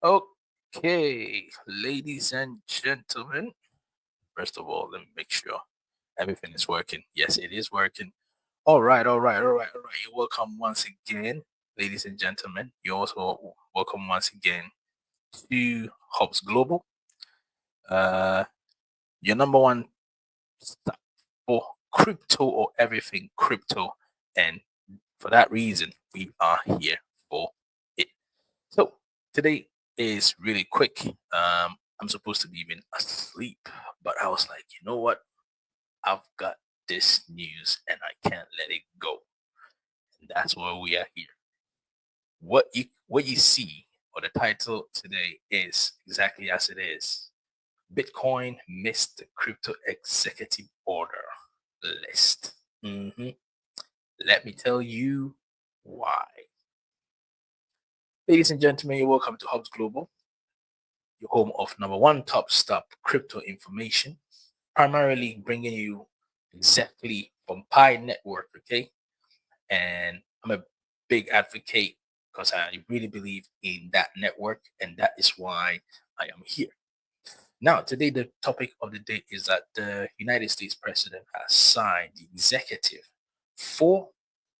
Okay, ladies and gentlemen, first of all, let me make sure everything is working. Yes, it is working. All right. You're welcome once again, ladies and gentlemen. You're also welcome once again to Hobbs Global, uh, your number one stop for crypto or everything crypto. And for that reason, we are here for it. So today is really quick. I'm supposed to be even asleep, but I was like, you know what? I've got this news and I can't let it go. And that's why we are here. What you see or the title today is exactly as it is. Bitcoin missed the crypto executive order list. Mhm. Let me tell you why. Ladies and gentlemen, you're welcome to Hubs Global, your home of number one top stop crypto information, primarily bringing you exactly from Pi Network, okay? And I'm a big advocate because I really believe in that network, and that is why I am here. Now, today, the topic of the day is that the United States president has signed the executive for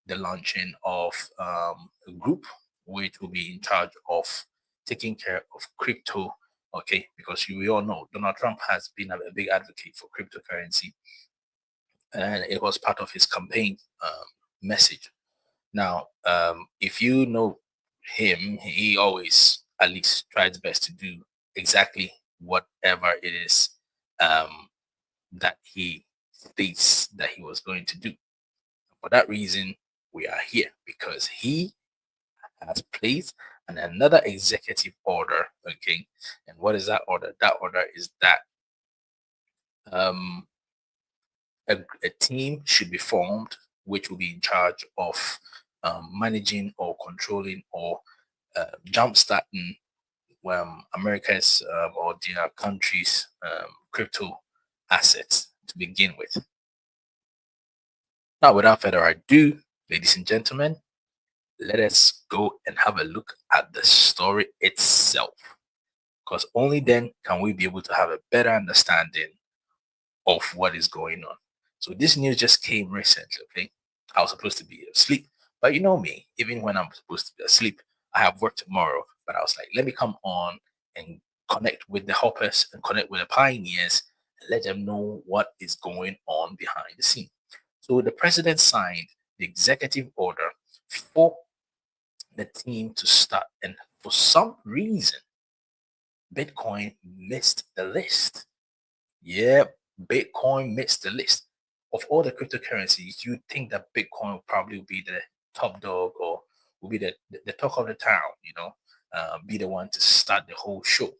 the launching of a group which will be in charge of taking care of crypto. Okay, because we all know Donald Trump has been a big advocate for cryptocurrency, and it was part of his campaign message. Now, if you know him, he always at least tries best to do exactly whatever it is um, that he states that he was going to do. For that reason, we are here because he has placed another executive order. Okay, and what is that order? That order is that um, a team should be formed which will be in charge of managing or controlling or jumpstarting America's or their country's crypto assets to begin with. Now, without further ado, ladies and gentlemen, let us go and have a look at the story itself. Because only then can we be able to have a better understanding of what is going on. So this news just came recently, okay? I was supposed to be asleep, but you know me, even when I'm supposed to be asleep, I have work tomorrow. But I was like, let me come on and connect with the hoppers and connect with the pioneers and let them know what is going on behind the scene. So the president signed the executive order for the team to start, and for some reason, Bitcoin missed the list. Yeah, Bitcoin missed the list. Of all the cryptocurrencies, you'd think that Bitcoin would probably be the top dog or will be the talk of the town, be the one to start the whole show.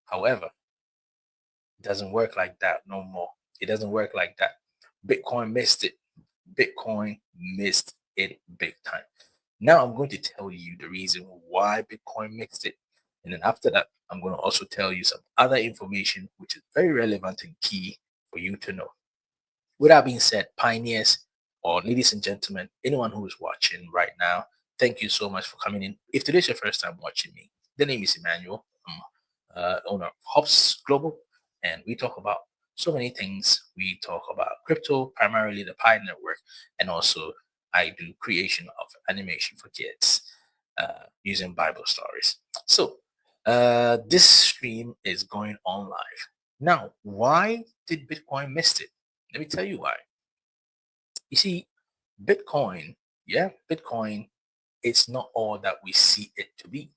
However, it doesn't work like that no more. It doesn't work like that. Bitcoin missed it. Bitcoin missed it big time. Now I'm going to tell you the reason why Bitcoin missed it. And then after that, I'm going to also tell you some other information which is very relevant and key for you to know. With that being said, pioneers or ladies and gentlemen, anyone who is watching right now, thank you so much for coming in. If today's your first time watching me, the name is Emmanuel. I'm owner of Hops Global, and we talk about so many things. We talk about crypto, primarily the Pi network, and also I do creation of animation for kids using Bible stories. So this stream is going on live. Now, why did Bitcoin miss it? Let me tell you why. You see, Bitcoin, yeah, Bitcoin, it's not all that we see it to be.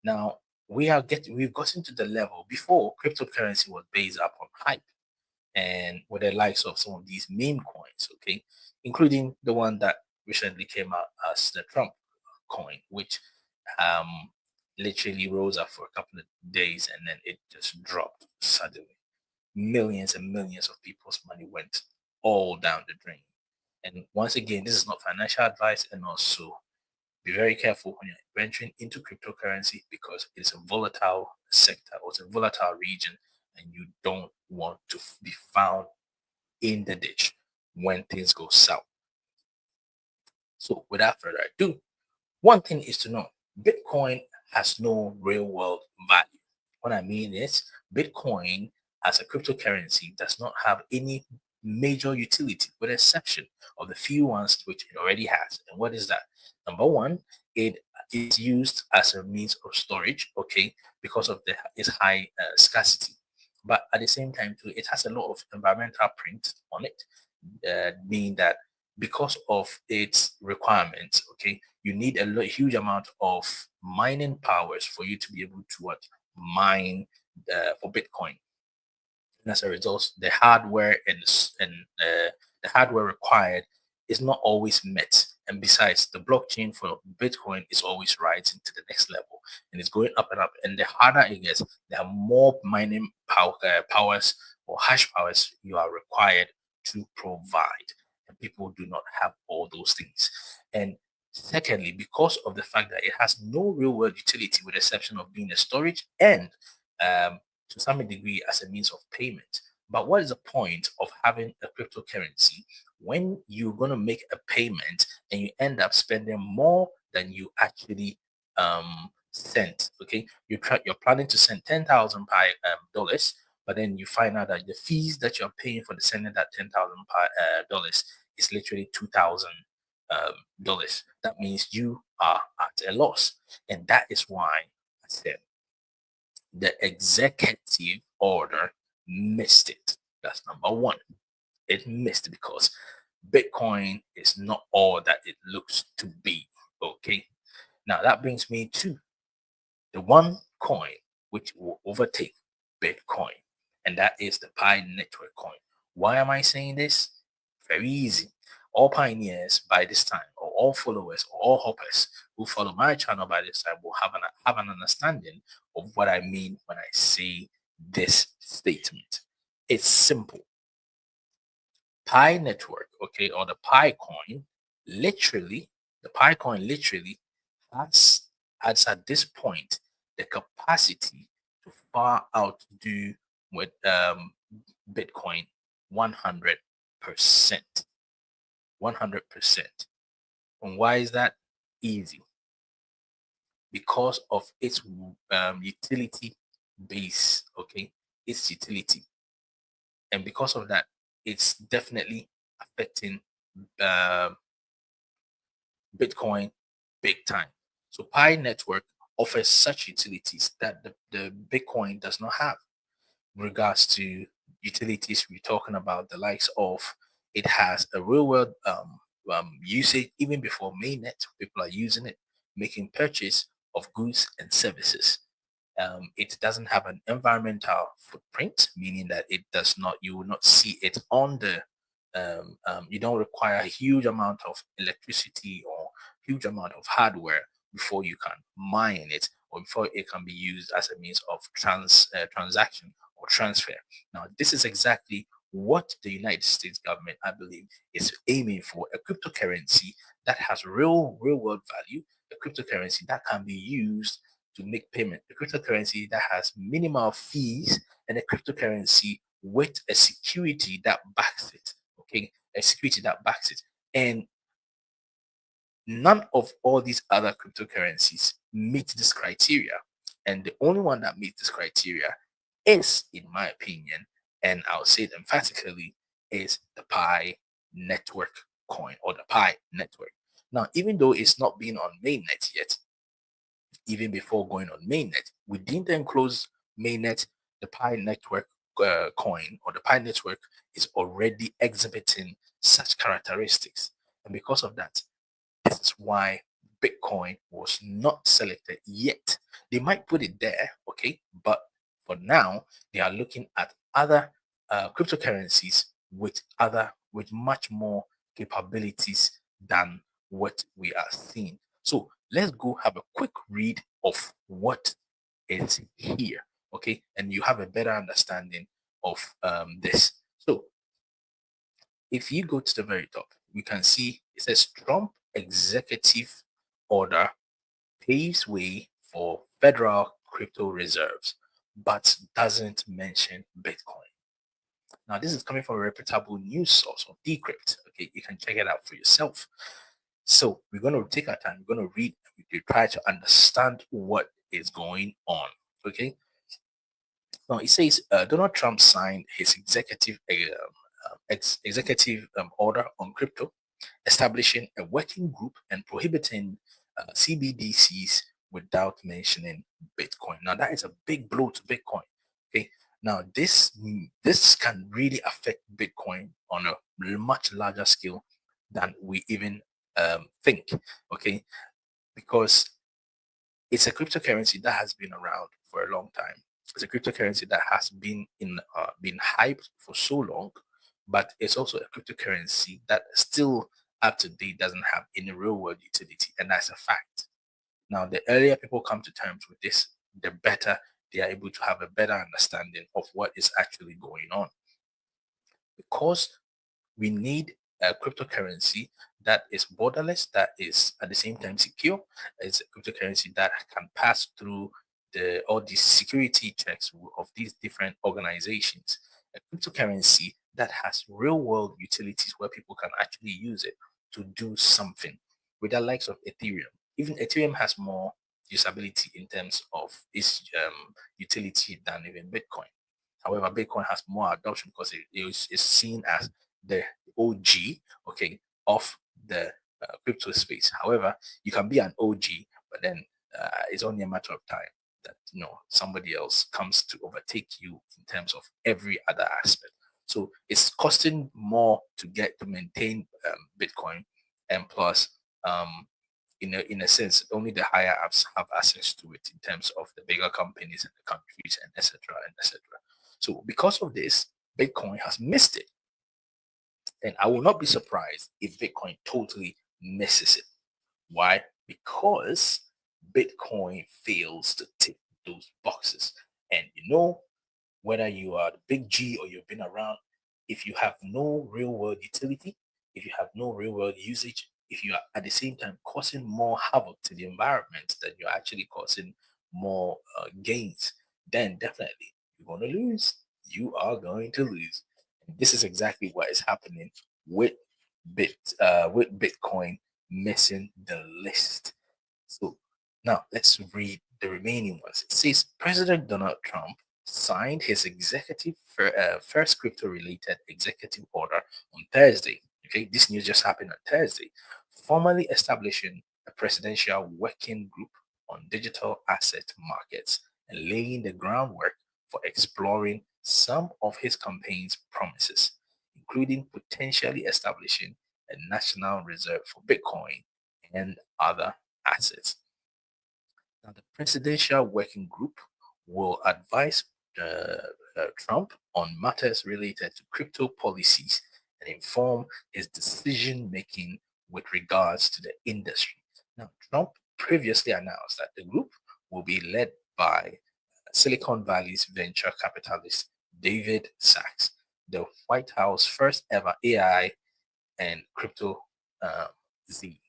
Now, we've gotten to the level before cryptocurrency was based upon hype and with the likes of some of these meme coins, okay, including the one that recently came out as the Trump coin, which um literally rose up for a couple of days and then it just dropped suddenly. Millions and millions of people's money went all down the drain. And once again, this is not financial advice, and also be very careful when you're venturing into cryptocurrency because it's a volatile sector or it's a volatile region, and you don't want to be found in the ditch when things go south. So, without further ado, one thing is to know Bitcoin has no real world value. What I mean is, Bitcoin as a cryptocurrency does not have any major utility, with the exception of the few ones which it already has. And what is that? Number one, it is used as a means of storage, okay, because of its high scarcity. But at the same time, too, it has a lot of environmental print on it, meaning that because of its requirements, okay, you need huge amount of mining powers for you to be able to what mine for Bitcoin. And as a result, the hardware and the hardware required is not always met. And besides, the blockchain for Bitcoin is always rising to the next level, and it's going up and up. And the harder it gets, there are more mining powers or hash powers you are required to provide. And people do not have all those things. And secondly, because of the fact that it has no real world utility, with the exception of being a storage and um, to some degree as a means of payment. But what is the point of having a cryptocurrency when you're going to make a payment and you end up spending more than you actually sent? Okay, you're planning to send 10,000 pi dollars, but then you find out that the fees that you're paying for the sending that 10,000 dollars is literally 2,000 dollars. That means you are at a loss, and that is why I said the executive order missed it. That's number one. It missed because Bitcoin is not all that it looks to be. Okay. Now that brings me to the one coin which will overtake Bitcoin, and that is the Pi Network coin. Why am I saying this? Very easy. All pioneers by this time, or all followers, or all hoppers who follow my channel by this time will have an understanding of what I mean when I say this statement. It's simple. Pi Network, okay, or the Pi coin, literally, the Pi coin literally has, has at this point the capacity to far outdo with Bitcoin 100%. 100%. And why is that? Easy. Because of its utility base, okay, its utility. And because of that, it's definitely affecting uh, Bitcoin big time. So Pi Network offers such utilities that the Bitcoin does not have. In regards to utilities, we're talking about the likes of, it has a real world usage even before mainnet. People are using it, making purchase of goods and services. It doesn't have an environmental footprint, meaning that it does not, you will not see it on the, you don't require a huge amount of electricity or huge amount of hardware before you can mine it, or before it can be used as a means of transaction or transfer. Now, this is exactly what the United States government, I believe, is aiming for: a cryptocurrency that has real world value, a cryptocurrency that can be used to make payment, a cryptocurrency that has minimal fees, and a cryptocurrency with a security that backs it. Okay, a security that backs it. And none of all these other cryptocurrencies meet this criteria. And the only one that meets this criteria is, in my opinion, and I'll say it emphatically, is the Pi Network coin, or the Pi Network. Now, even though it's not been on mainnet yet, even before going on mainnet, within the enclosed mainnet, the Pi Network coin, or the Pi Network, is already exhibiting such characteristics. And because of that, this is why Bitcoin was not selected yet. They might put it there, okay, but for now, they are looking at other cryptocurrencies with much more capabilities than what we are seeing. So let's go have a quick read of what is here, okay, and you have a better understanding of this. So if you go to the very top, you can see it says Trump executive order paves way for federal crypto reserves, but doesn't mention Bitcoin. Now, this is coming from a reputable news source of Decrypt. Okay, you can check it out for yourself. So we're going to take our time. We're going to read. We try to understand what is going on. Okay. Now it says Donald Trump signed his executive order on crypto, establishing a working group and prohibiting CBDCs without mentioning Bitcoin. Now that is a big blow to Bitcoin. Okay. Now this can really affect Bitcoin on a much larger scale than we even think. Okay, because it's a cryptocurrency that has been around for a long time. It's a cryptocurrency that has been hyped for so long, but it's also a cryptocurrency that still up to date doesn't have any real world utility, and that's a fact. Now, the earlier people come to terms with this, the better they are able to have a better understanding of what is actually going on. Because we need a cryptocurrency that is borderless, that is at the same time secure. It's a cryptocurrency that can pass through all these security checks of these different organizations. A cryptocurrency that has real world utilities where people can actually use it to do something. With the likes of Ethereum, even Ethereum has more usability in terms of its utility than even Bitcoin. However, Bitcoin has more adoption because it is seen as the OG, okay, of the crypto space. However, you can be an OG, but then it's only a matter of time that somebody else comes to overtake you in terms of every other aspect. So it's costing more to maintain Bitcoin, and plus, in a sense, only the higher apps have access to it in terms of the bigger companies and the countries and etc. and etc. So because of this, Bitcoin has missed it. And I will not be surprised if Bitcoin totally misses it. Why? Because Bitcoin fails to tick those boxes. And whether you are the big G or you've been around, if you have no real world utility, if you have no real world usage, if you are at the same time causing more havoc to the environment than you're actually causing more gains, then definitely you're going to lose. You are going to lose. And this is exactly what is happening with with Bitcoin missing the list. So now let's read the remaining ones. It says President Donald Trump signed his first crypto-related executive order on Thursday. Okay, this news just happened on Thursday, formally establishing a presidential working group on digital asset markets and laying the groundwork for exploring some of his campaign's promises, including potentially establishing a national reserve for Bitcoin and other assets. Now, the Presidential Working Group will advise Trump on matters related to crypto policies and inform his decision making with regards to the industry. Now, Trump previously announced that the group will be led by Silicon Valley's venture capitalist David Sachs, the White House first ever AI and crypto Z.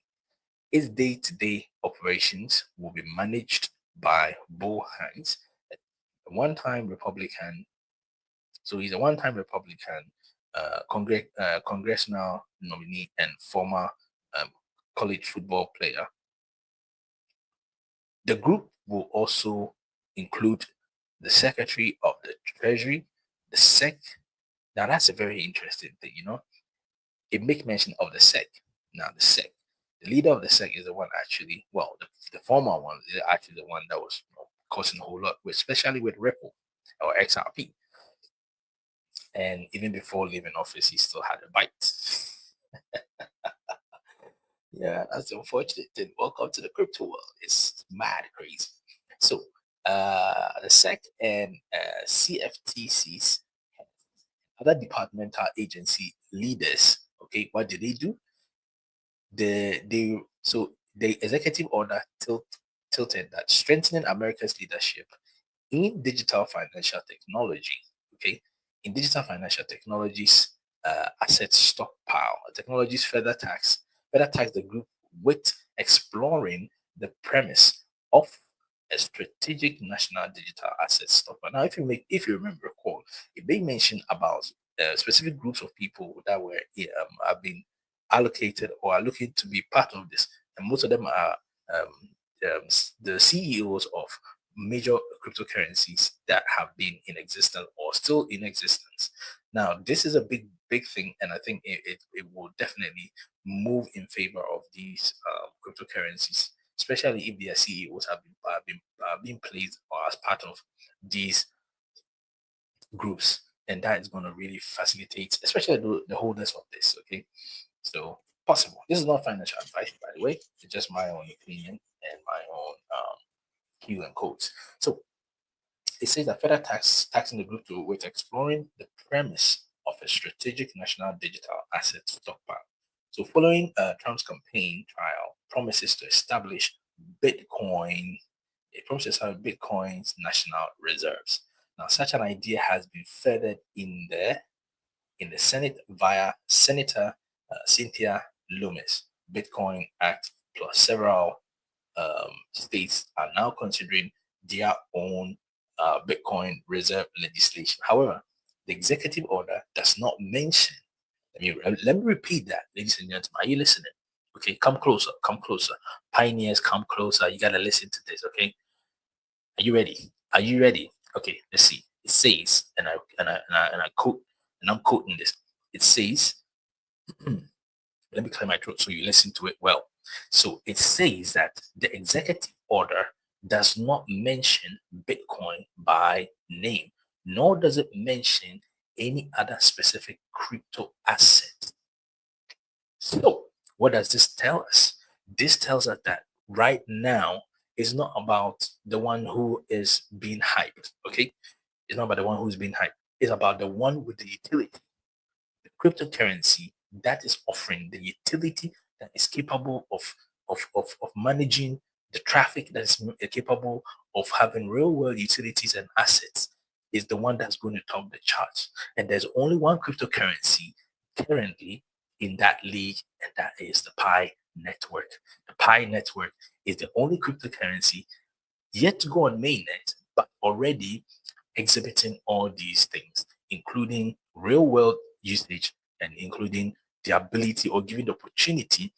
Its day-to-day operations will be managed by Bo Hines, a one-time Republican. So he's a one-time Republican congressional nominee and former um, college football player. The group will also include the Secretary of the Treasury, the SEC. Now that's a very interesting thing. It makes mention of the SEC. Now, the SEC, the leader of the SEC is the one actually, well, the former one is actually the one that was causing a whole lot, especially with Ripple or XRP. And even before leaving office, he still had a bite. Yeah, that's the unfortunate thing. Welcome to the crypto world. It's mad crazy. So, the SEC and CFTC's other departmental agency leaders, okay, what did they do? The executive order tilted that strengthening America's leadership in digital financial technology. Okay, in digital financial technologies, asset stockpile technologies further tax the group with exploring the premise of a strategic national digital asset stockpile. Now, if you remember, recall, it may mention about specific groups of people that have been allocated or are looking to be part of this, and most of them are the CEOs of major cryptocurrencies that have been in existence or still in existence. Now, this is a big thing, and I think it will definitely move in favor of these cryptocurrencies, especially if their CEOs have been placed or as part of these groups, and that is going to really facilitate, especially the holders of this. Okay, so possible. This is not financial advice, by the way. It's just my own opinion and my own Q and codes. So it says that federal taxing the group to with exploring the premise of a strategic national digital asset stockpile. So following Trump's campaign trial promises to establish Bitcoin, it promises to have Bitcoin's national reserves. Now, such an idea has been feathered in the Senate via Senator Cynthia Lummis. Bitcoin Act plus several states are now considering their own Bitcoin reserve legislation. However, the executive order does not mention. Let me repeat that, ladies and gentlemen. Are you listening? Okay, come closer, come closer. Pioneers, come closer. You gotta listen to this. Okay, are you ready? Are you ready? Okay, let's see. It says, and I quote, and I'm quoting this. It says, let me clear my throat so you listen to it well. So it says that the executive order does not mention Bitcoin by name, nor does it mention any other specific crypto asset. So, what does this tell us? This tells us that right now it's not about the one who is being hyped, okay? It's not about the one who's being hyped. It's about the one with the utility, the cryptocurrency that is offering the utility that is capable of managing the traffic, that is capable of having real world utilities and assets, is the one that's going to top the charts. And there's only one cryptocurrency currently in that league, and that is the Pi network. The Pi network is the only cryptocurrency yet to go on mainnet, but already exhibiting all these things, including real world usage and including the ability or giving the opportunity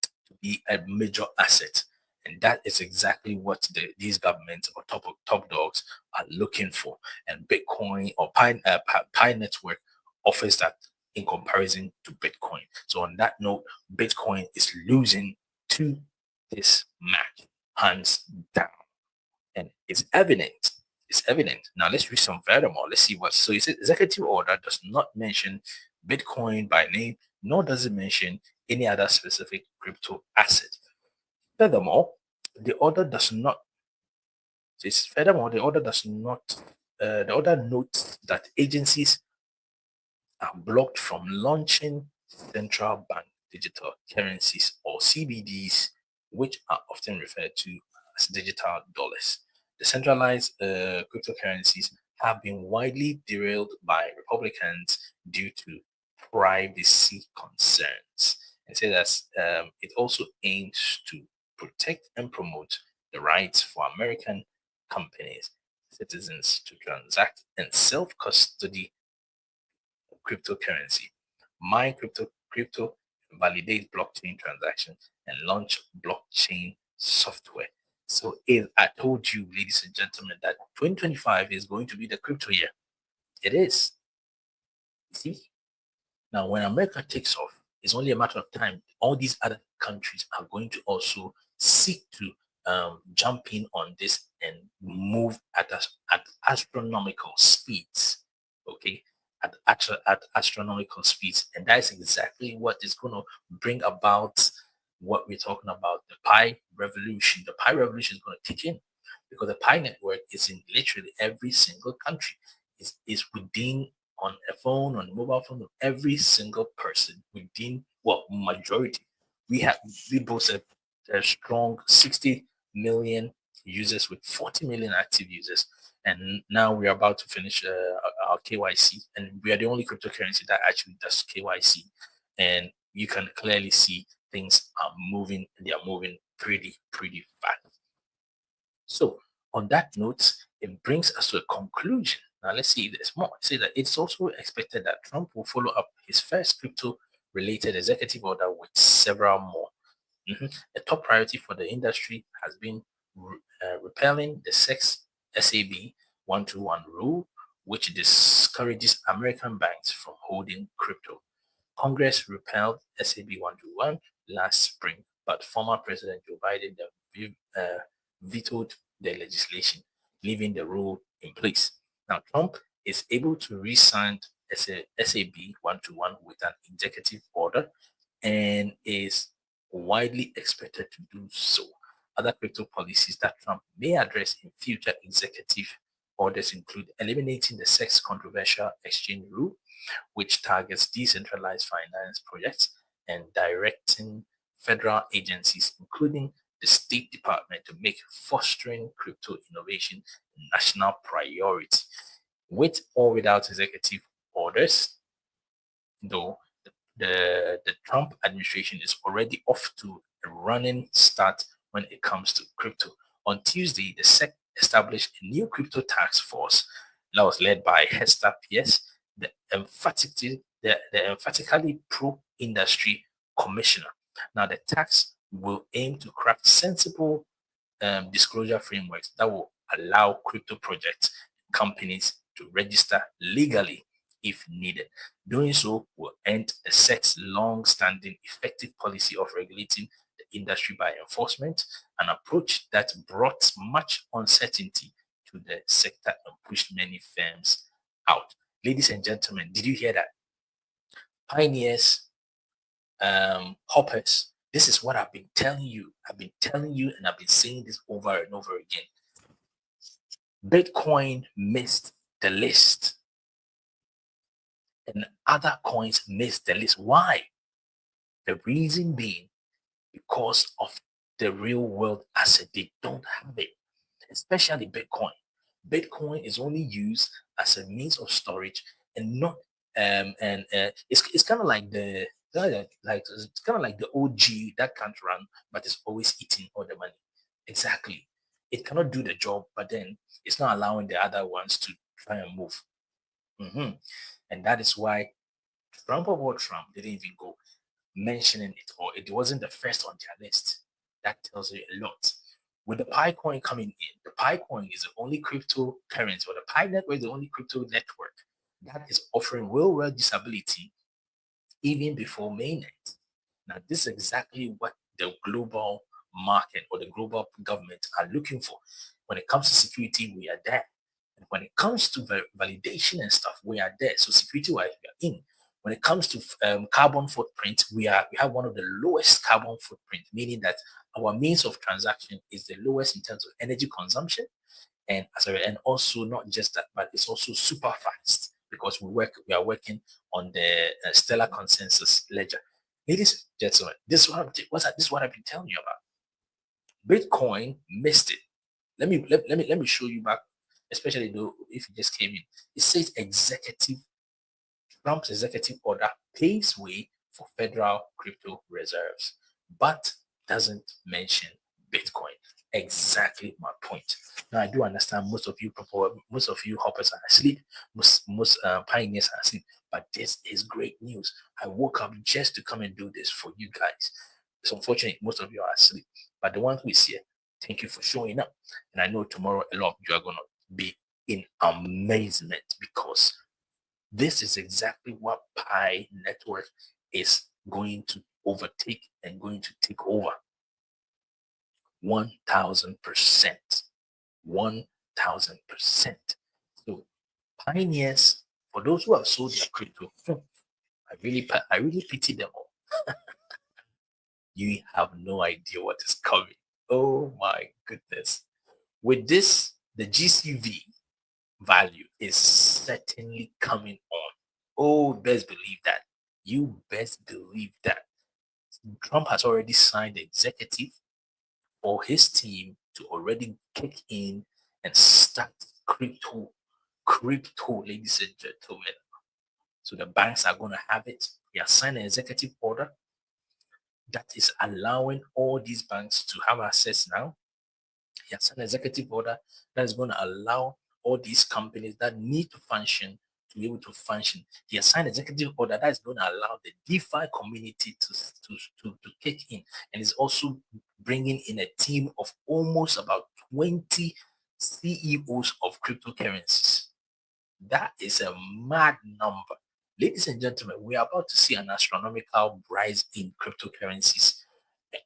to be a major asset. And that is exactly what these governments or top dogs are looking for. And Bitcoin or Pi Network offers that in comparison to Bitcoin. So on that note, Bitcoin is losing to this match, hands down. And it's evident. It's evident. Now let's read some furthermore. Let's see what. So it says executive order does not mention Bitcoin by name, nor does it mention any other specific crypto asset. Furthermore, the order does not. Furthermore, the order does not. The order notes that agencies are blocked from launching central bank digital currencies or CBDs, which are often referred to as digital dollars. The centralized cryptocurrencies have been widely derailed by Republicans due to privacy concerns. It says that it also aims to protect and promote the rights for American companies, citizens to transact and self custody cryptocurrency, mine crypto validate blockchain transactions, and launch blockchain software. So if I told you, ladies and gentlemen, that 2025 is going to be the crypto year, it is. See, now when America takes off, it's only a matter of time. All these other countries are going to also seek to jump in on this and move at astronomical speeds. Okay, at astronomical speeds, and that is exactly what is going to bring about what we're talking about, the Pi revolution. The Pi revolution is going to kick in because the Pi network is in literally every single country. Is within on a phone, on a mobile phone of every single person within, well, majority. We boast a strong 60 million users with 40 million active users. And now we're about to finish our KYC, and we are the only cryptocurrency that actually does KYC. And you can clearly see things are moving, they are moving pretty fast. So, on that note, it brings us to a conclusion. Now, let's see this more. Say that it's also expected that Trump will follow up his first crypto related executive order with several more. A top priority for the industry has been repealing the SAB 121 rule, which discourages American banks from holding crypto. Congress repealed SAB 121 last spring, but former President Joe Biden vetoed the legislation, leaving the rule in place. Now, Trump is able to re-sign SAB 121 with an executive order and is widely expected to do so. Other crypto policies that Trump may address in future executive orders include eliminating the sex controversial exchange rule, which targets decentralized finance projects, and directing federal agencies, including the State Department, to make fostering crypto innovation a national priority. With or without executive orders, though, the Trump administration is already off to a running start when it comes to crypto. On Tuesday, the SEC established a new crypto task force that was led by Hester Pierce, the emphatically pro-industry commissioner. Now, the tax will aim to craft sensible disclosure frameworks that will allow crypto projects and companies to register legally if needed. Doing so will end the SEC's long-standing effective policy of regulating the industry by enforcement, an approach that brought much uncertainty to the sector and pushed many firms out. Ladies and gentlemen, did you hear that? Pioneers, hoppers, this is what I've been telling you. I've been telling you, and I've been saying this over and over again. Bitcoin missed the list, and other coins missed the list. Why? The reason being because of the real world asset. They don't have it, especially Bitcoin. Bitcoin is only used as a means of storage and not it's kind of like the it's kind of like the OG that can't run but is always eating all the money. Exactly. It cannot do the job, but then it's not allowing the other ones to try and move. Mhm. And that is why Trump or Trump didn't even go mentioning it, or it wasn't the first on their list. That tells you a lot. With the Pi coin coming in, the Pi coin is the only cryptocurrency, or the Pi network is the only crypto network that is offering real world disability even before mainnet. Now, this is exactly what the global market or the global government are looking for. When it comes to security, we are there. And when it comes to validation and stuff, we are there. So security-wise, we are in. When it comes to carbon footprint, we have one of the lowest carbon footprint, meaning that our means of transaction is the lowest in terms of energy consumption, and and also not just that, but it's also super fast because we are working on the stellar consensus ledger. Ladies and gentlemen, this is what I've been telling you about. Bitcoin missed it. Let me show you back, especially though if you just came in. It says Trump's executive order paves way for federal crypto reserves, but doesn't mention Bitcoin. Exactly my point. Now I do understand most of you hoppers are asleep, most pioneers are asleep, but this is great news. I woke up just to come and do this for you guys. It's unfortunate most of you are asleep, but the ones who is here, thank you for showing up. And I know tomorrow a lot of you are gonna be in amazement because this is exactly what Pi Network is going to overtake and going to take over. 1000%. 1000%. So, pioneers, for those who have sold their crypto, I really pity them all. You have no idea what is coming. Oh my goodness. With this, the GCV value is certainly coming on. Oh, best believe that. You best believe that. Trump has already signed the executive for his team to already kick in and start crypto, ladies and gentlemen. So the banks are going to have it. He has signed an executive order that is allowing all these banks to have access now. He has an executive order that is going to allow all these companies that need to function to be able to function. He has signed an executive order that is going to allow the DeFi community to kick in, and is also bringing in a team of almost about 20 CEOs of cryptocurrencies. That is a mad number. Ladies and gentlemen, we are about to see an astronomical rise in cryptocurrencies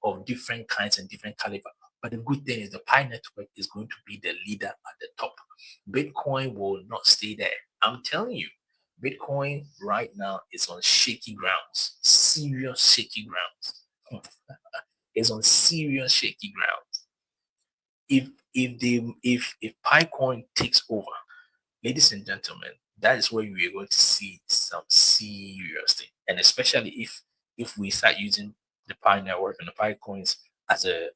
of different kinds and different caliber. But the good thing is the Pi network is going to be the leader at the top. Bitcoin will not stay there. I'm telling you, Bitcoin right now is on shaky grounds, serious shaky grounds. It's on serious shaky grounds. If Picoin takes over, ladies and gentlemen, that is where we are going to see some serious thing. And especially if we start using the Pi network and the Pi coins as a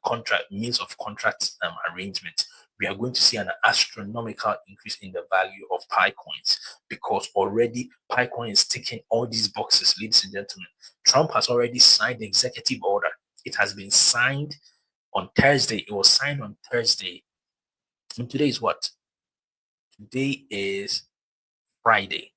contract means of contract arrangement, we are going to see an astronomical increase in the value of Pi coins because already Pi coin is ticking all these boxes, ladies and gentlemen. Trump has already signed the executive order. It has been signed on Thursday. It was signed on Thursday. And today is what? Today is Friday.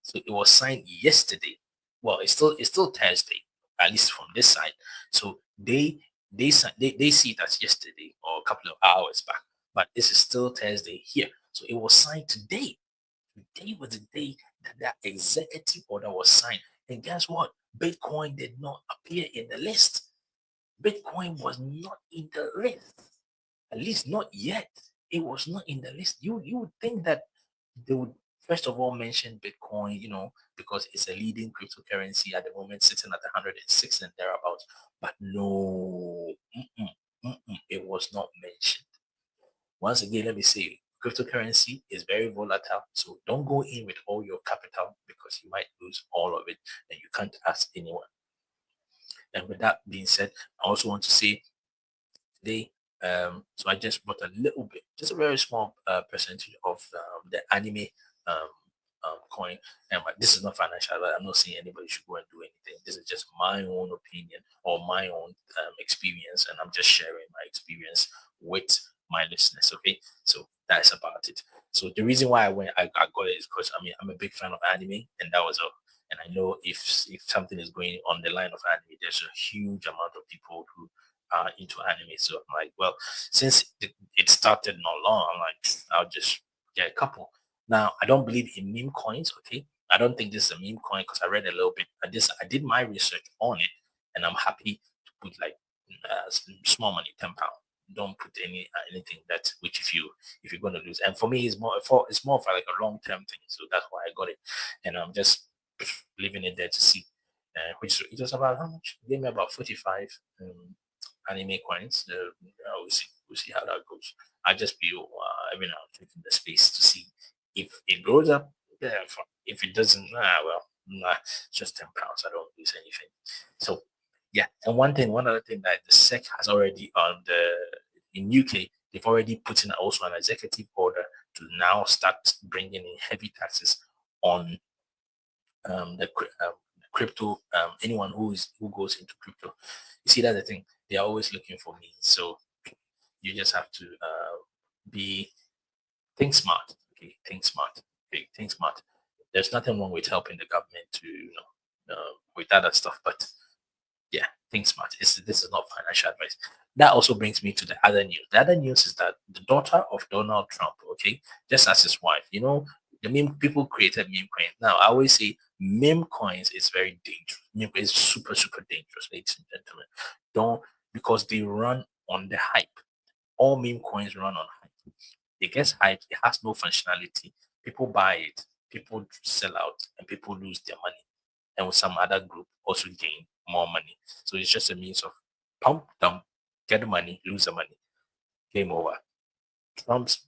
So it was signed yesterday. Well, it's still Thursday, at least from this side. So they see it as yesterday or a couple of hours back, but this is still Thursday here. So it was signed today. Today was the day that that executive order was signed. And guess what? Bitcoin did not appear in the list. Bitcoin was not in the list. At least not yet. It was not in the list. You would think that they would first of all mention Bitcoin, because it's a leading cryptocurrency at the moment, sitting at 106 and thereabouts. But no, it was not mentioned. Once again, let me say, cryptocurrency is very volatile. So don't go in with all your capital because you might lose all of it and you can't ask anyone. And with that being said, I also want to say today. So I just bought a little bit, just a very small percentage of the anime um, coin. And this is not financial. I'm not saying anybody should go and do anything. This is just my own opinion or my own experience, and I'm just sharing my experience with my listeners. Okay, so that's about it. So the reason why I got it is because I'm a big fan of anime, and that was all. And I know if something is going on the line of anime, there's a huge amount of people who into anime. So I'm like, well, since it started not long, I'm like, I'll just get a couple. Now, I don't believe in meme coins. Okay, I don't think this is a meme coin because I read a little bit. I did my research on it, and I'm happy to put like small money, £10. Don't put anything that which if you're going to lose. And for me, it's more of like a long term thing. So that's why I got it, and I'm just leaving it there to see. Which it was about how much? It gave me about 45. Anime coins. We'll see how that goes. I just be every now and taking the space to see if it grows up. Yeah, fine. If it doesn't, well, nah, it's just £10. I don't lose anything. So yeah, and one other thing that the SEC has already on the in UK, they've already put in also an executive order to now start bringing in heavy taxes on crypto. Anyone who goes into crypto, you see that's the thing. They're always looking for me. So you just have to be think smart. Okay, think smart. Okay, think smart. There's nothing wrong with helping the government to with other stuff, but yeah, think smart. This is not financial advice. That also brings me to the other news. The other news is that the daughter of Donald Trump, okay, just as his wife, the meme people created meme coins. Now I always say meme coins is very dangerous. Meme is super, super dangerous, ladies and gentlemen. Don't because they run on the hype. All meme coins run on hype. It gets hyped, it has no functionality. People buy it, people sell out, and people lose their money and with some other group also gain more money. So it's just a means of pump, dump, get the money, lose the money, game over. Trump's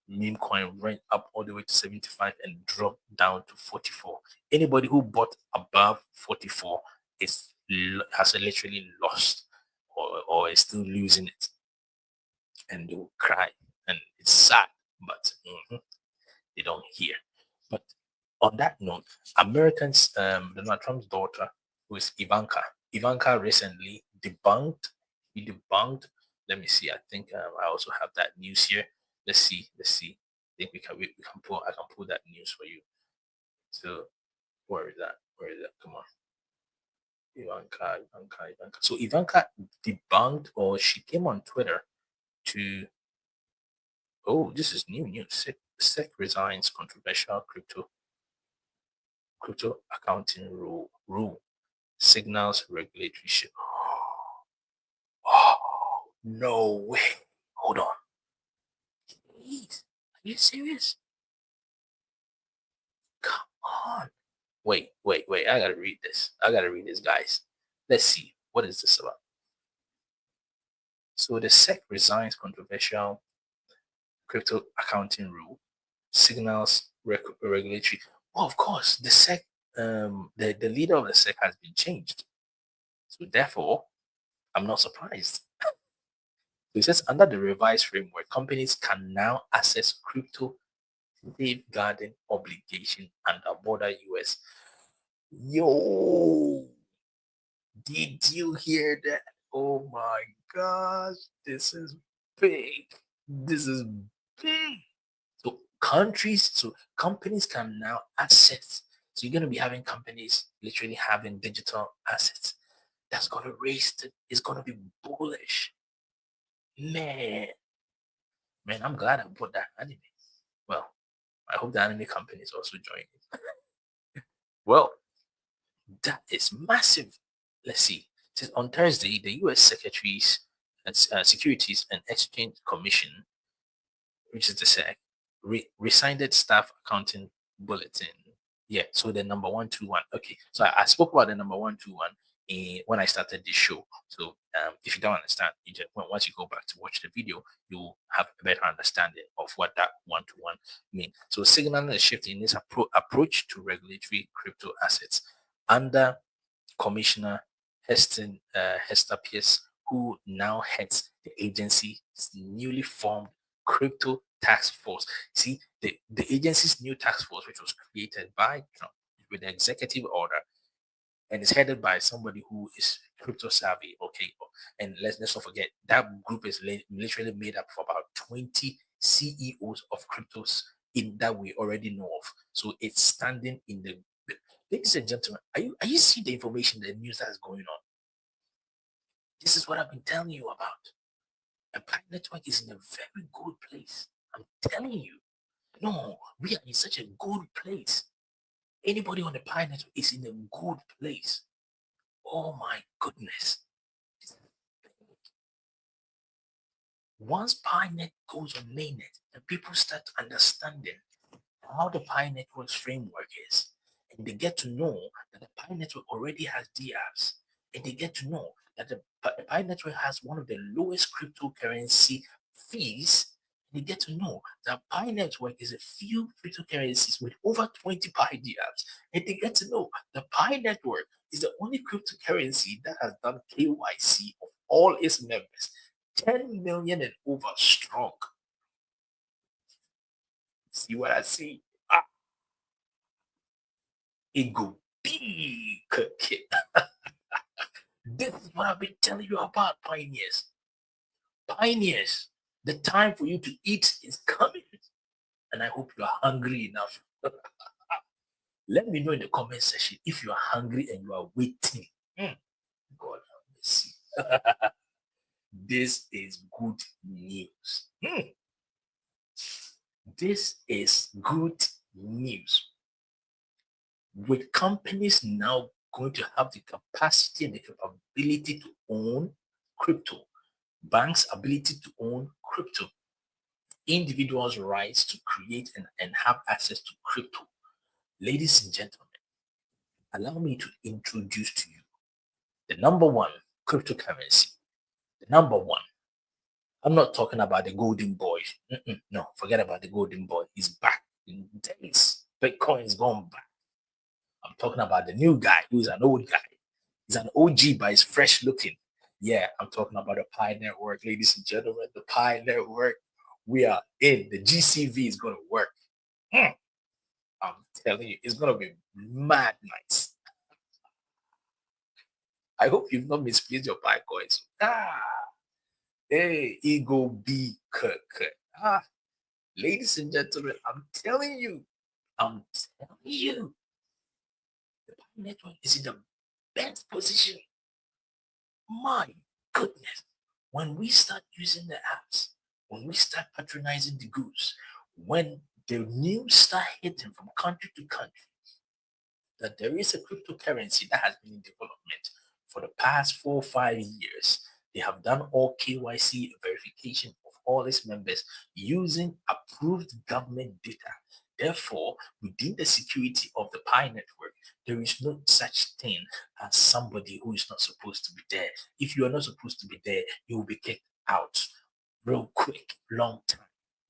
meme coin went up all the way to 75 and dropped down to 44. Anybody who bought above 44 has literally lost or is still losing it, and they will cry, and it's sad, but they don't hear. But on that note, Americans, Donald Trump's daughter, who is Ivanka recently he debunked. Let me see. I think I also have that news here. Let's see. I think I can pull that news for you. So where is that? Where is that? Come on. Ivanka. So Ivanka debunked, or she came on Twitter to, oh, this is new news. SEC resigns controversial crypto accounting rule signals regulatory shift. Oh, no way. Hold on. Jeez, are you serious? Come on. Wait. I gotta read this. Guys. Let's see. What is this about? So the SEC resigns controversial crypto accounting rule signals regulatory. Well, of course, the SEC, the leader of the SEC has been changed. So therefore, I'm not surprised. So it says under the revised framework, companies can now access crypto safeguarding obligation under border US. Yo, did you hear that? Oh my gosh, this is big. This is big. So companies can now access. So you're going to be having companies literally having digital assets. That's going to it's going to be bullish. Man, I'm glad I bought that anime. Well, I hope the anime companies also join it. Well, that is massive. Let's see. On Thursday, the U.S. Securities and Exchange Commission, which is the SEC, resigned staff accounting bulletin. Yeah, so the number 121. Okay, so I spoke about the number 121 when I started this show. So if you don't understand, once you go back to watch the video, you'll have a better understanding of what that 121 means. So signaling a shift in this approach to regulatory crypto assets under Commissioner Hester Pierce, who now heads the agency's newly formed crypto task force. See, the agency's new task force, which was created by Trump with the executive order, and is headed by somebody who is crypto savvy. Okay, and let's not forget that group is literally made up of about 20 CEOs of cryptos in that we already know of. So it's standing in the. Ladies and gentlemen, are you seeing the information, the news that is going on? This is what I've been telling you about. A Pi network is in a very good place. I'm telling you. No, we are in such a good place. Anybody on the Pi network is in a good place. Oh my goodness. Once PiNet goes on mainnet and people start understanding how the Pi network's framework is, and they get to know that the Pi network already has DApps, and they get to know that the Pi network has one of the lowest cryptocurrency fees, they get to know that Pi network is a few cryptocurrencies with over 20 Pi DApps, and they get to know the Pi network is the only cryptocurrency that has done KYC of all its members, 10 million and over strong. See what I see? It go big, kid. This is what I've been telling you about, pioneers. Pioneers, the time for you to eat is coming. And I hope you're hungry enough. Let me know in the comment section if you are hungry and you are waiting. God have mercy. This is good news. This is good news. With companies now going to have the capacity and the capability to own crypto, banks' ability to own crypto, individuals' rights to create and have access to crypto. Ladies and gentlemen, allow me to introduce to you the number one cryptocurrency. The number one. I'm not talking about the golden boy. No, forget about the golden boy. He's back in days. Bitcoin's gone back. I'm talking about the new guy who's an old guy. He's an OG, but he's fresh looking. Yeah, I'm talking about the Pi Network, ladies and gentlemen. The Pi Network. We are in. The GCV is going to work. I'm telling you, it's going to be mad nice. I hope you've not misplaced your Pi coins. Hey, ego be cut. Ladies and gentlemen, I'm telling you, the Pi Network is in the best position. My goodness. When we start using the apps, when we start patronizing the goose, when the news start hitting from country to country that there is a cryptocurrency that has been in development for the past 4 or 5 years. They have done all KYC verification of all its members using approved government data. Therefore, within the security of the Pi network, there is no such thing as somebody who is not supposed to be there. If you are not supposed to be there, you will be kicked out real quick, long time.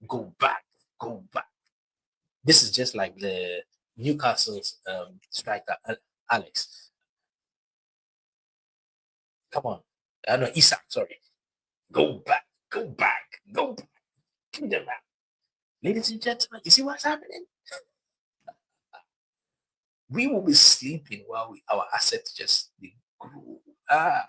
Go back, go back. This is just like the Newcastle's striker, Alex. Come on. No, Isak, sorry. Go back, go back, go back. Kick them out. Ladies and gentlemen, you see what's happening? We will be sleeping while our assets just grow. Ah,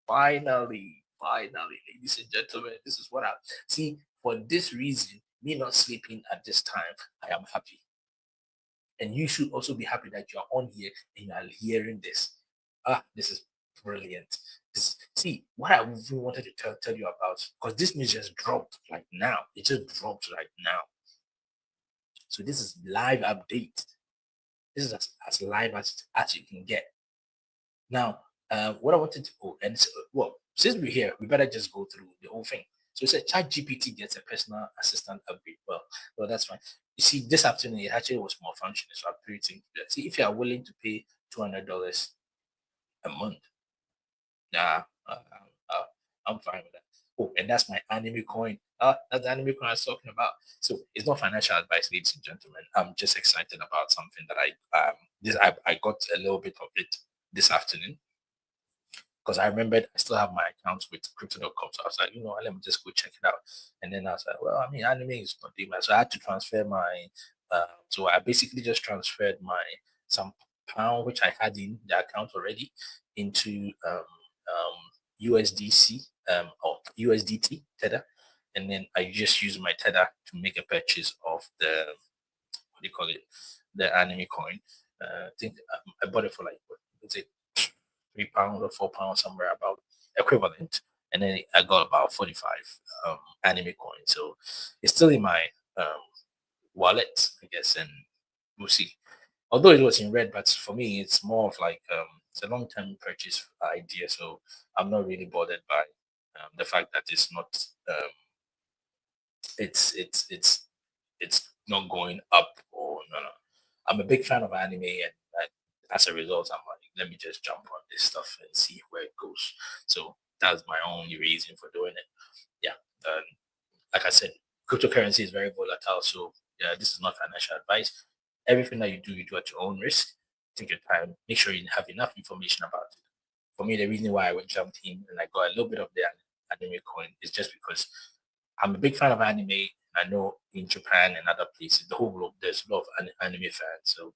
finally, ladies and gentlemen, this is what I see. For this reason, me not sleeping at this time, I am happy. And you should also be happy that you are on here and you are hearing this. This is brilliant. See, what I really wanted to tell you about, because this news just dropped like now. It just dropped right now. So this is live update. This is as live as you can get. Now, what I wanted to go, and well, since we're here, we better just go through the whole thing. So it said ChatGPT gets a personal assistant upgrade. Well, that's fine. You see, this afternoon it actually was more functioning, so I'm pretty thinking that. See, if you are willing to pay $200 a month, nah, I'm fine with that. Oh, and that's my anime coin. That's the anime coin I was talking about. So it's not financial advice, ladies and gentlemen. I'm just excited about something that I got a little bit of it this afternoon because I remembered I still have my accounts with Cryto.com. So I was like, let me just go check it out. And then I was like, well, I mean, anime is not doing bad. So I had to transfer my, so I basically just transferred some pound, which I had in the account already, into USDC or USDT Tether. And then I just used my Tether to make a purchase of what do you call it, the anime coin. I think I bought it for like, what is it, £3 or £4 somewhere about equivalent, and then I got about 45 anime coins. So it's still in my wallet, I guess, and we'll see. Although it was in red, but for me, it's more of like it's a long-term purchase idea, so I'm not really bothered by the fact that it's not it's not going up or no. I'm a big fan of anime, and as a result, I'm like, let me just jump on this stuff and see where it goes. So that's my only reason for doing it. Yeah, like I said, cryptocurrency is very volatile. So yeah, this is not financial advice. Everything that you do at your own risk. Take your time. Make sure you have enough information about it. For me, the reason why I went jumped in and I got a little bit of the anime coin is just because I'm a big fan of anime. I know in Japan and other places, the whole globe, there's a lot of anime fans. So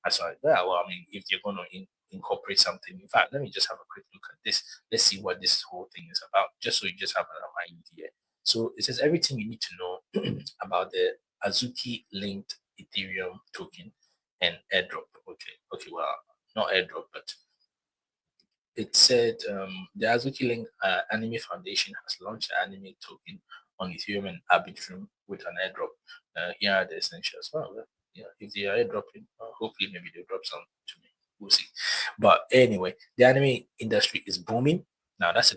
I thought, yeah, well, I mean, if you're going to incorporate something, in fact, let me just have a quick look at this. Let's see what this whole thing is about, just so you just have an idea. So it says everything you need to know about the Azuki linked Ethereum token and airdrop. Okay, well, not airdrop, but it said the Azuki Link Anime Foundation has launched an anime token on Ethereum and Arbitrum with an airdrop. Here are the essentials. Well, yeah, if they are airdropping, hopefully maybe they'll drop some to me. We'll see. But anyway, the anime industry is booming. Now that's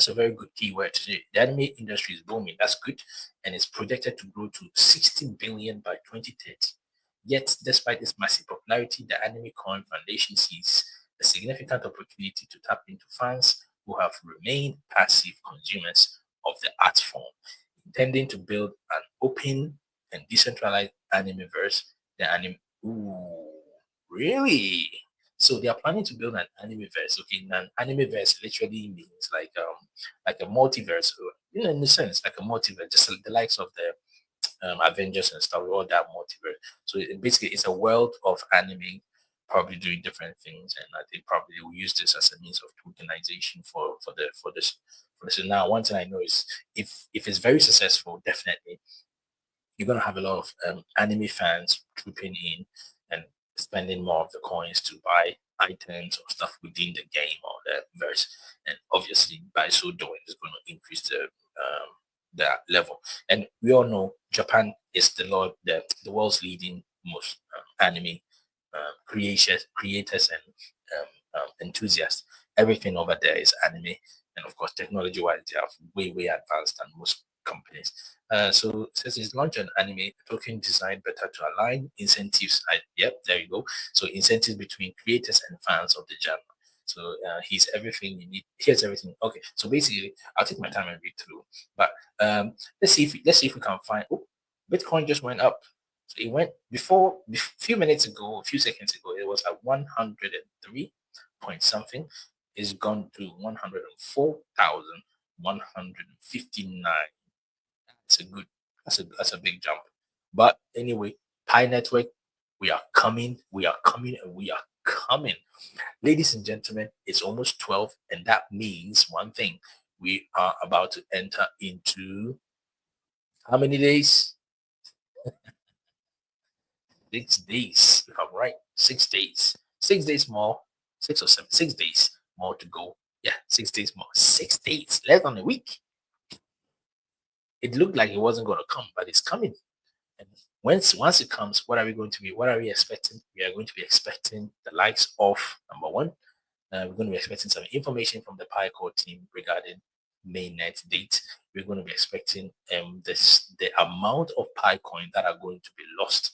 a very good keyword to say. The anime industry is booming. That's good, and it's projected to grow to 60 billion by 2030. Yet, despite its massive popularity, the Anime Coin Foundation sees a significant opportunity to tap into fans who have remained passive consumers of the art form, intending to build an open and decentralized animeverse. The anime, ooh, really? So they are planning to build an animeverse. Okay, an animeverse literally means like a multiverse, in the sense like a multiverse, just like the likes of the Avengers and stuff, all that multiverse. So basically, it's a world of anime, probably doing different things, and I think probably will use this as a means of tokenization for this. So now, one thing I know is if it's very successful, definitely you're gonna have a lot of anime fans trooping in and spending more of the coins to buy items or stuff within the game or the verse, and obviously by so doing, it's going to increase the that level. And we all know Japan is the world's leading most anime creators and enthusiasts. Everything over there is anime, and of course, technology-wise, they are way advanced than most companies. So it says it's launched an anime token designed better to align incentives. Yep, there you go. So incentives between creators and fans of the genre. So here's everything you need. Here's everything. Okay, so basically, I'll take my time and read through. But let's see if we can find. Oh, Bitcoin just went up. So it went a few minutes ago, a few seconds ago, it was at 103 point something. It's gone to 104,159. That's a good, that's a big jump. But anyway, Pi Network, we are coming, and we are coming. Ladies and gentlemen, it's almost 12, and that means one thing. We are about to enter into how many days? 6 days, if I'm right. 6 days. 6 days more. 6 or 7. 6 days more to go. Yeah, 6 days more. 6 days. Less than a week. It looked like it wasn't going to come, but it's coming. And once it comes, what are we going to be? What are we expecting? We are going to be expecting the likes of number one. We're going to be expecting some information from the Pi Core team regarding mainnet date. We're going to be expecting the amount of Pi coin that are going to be lost.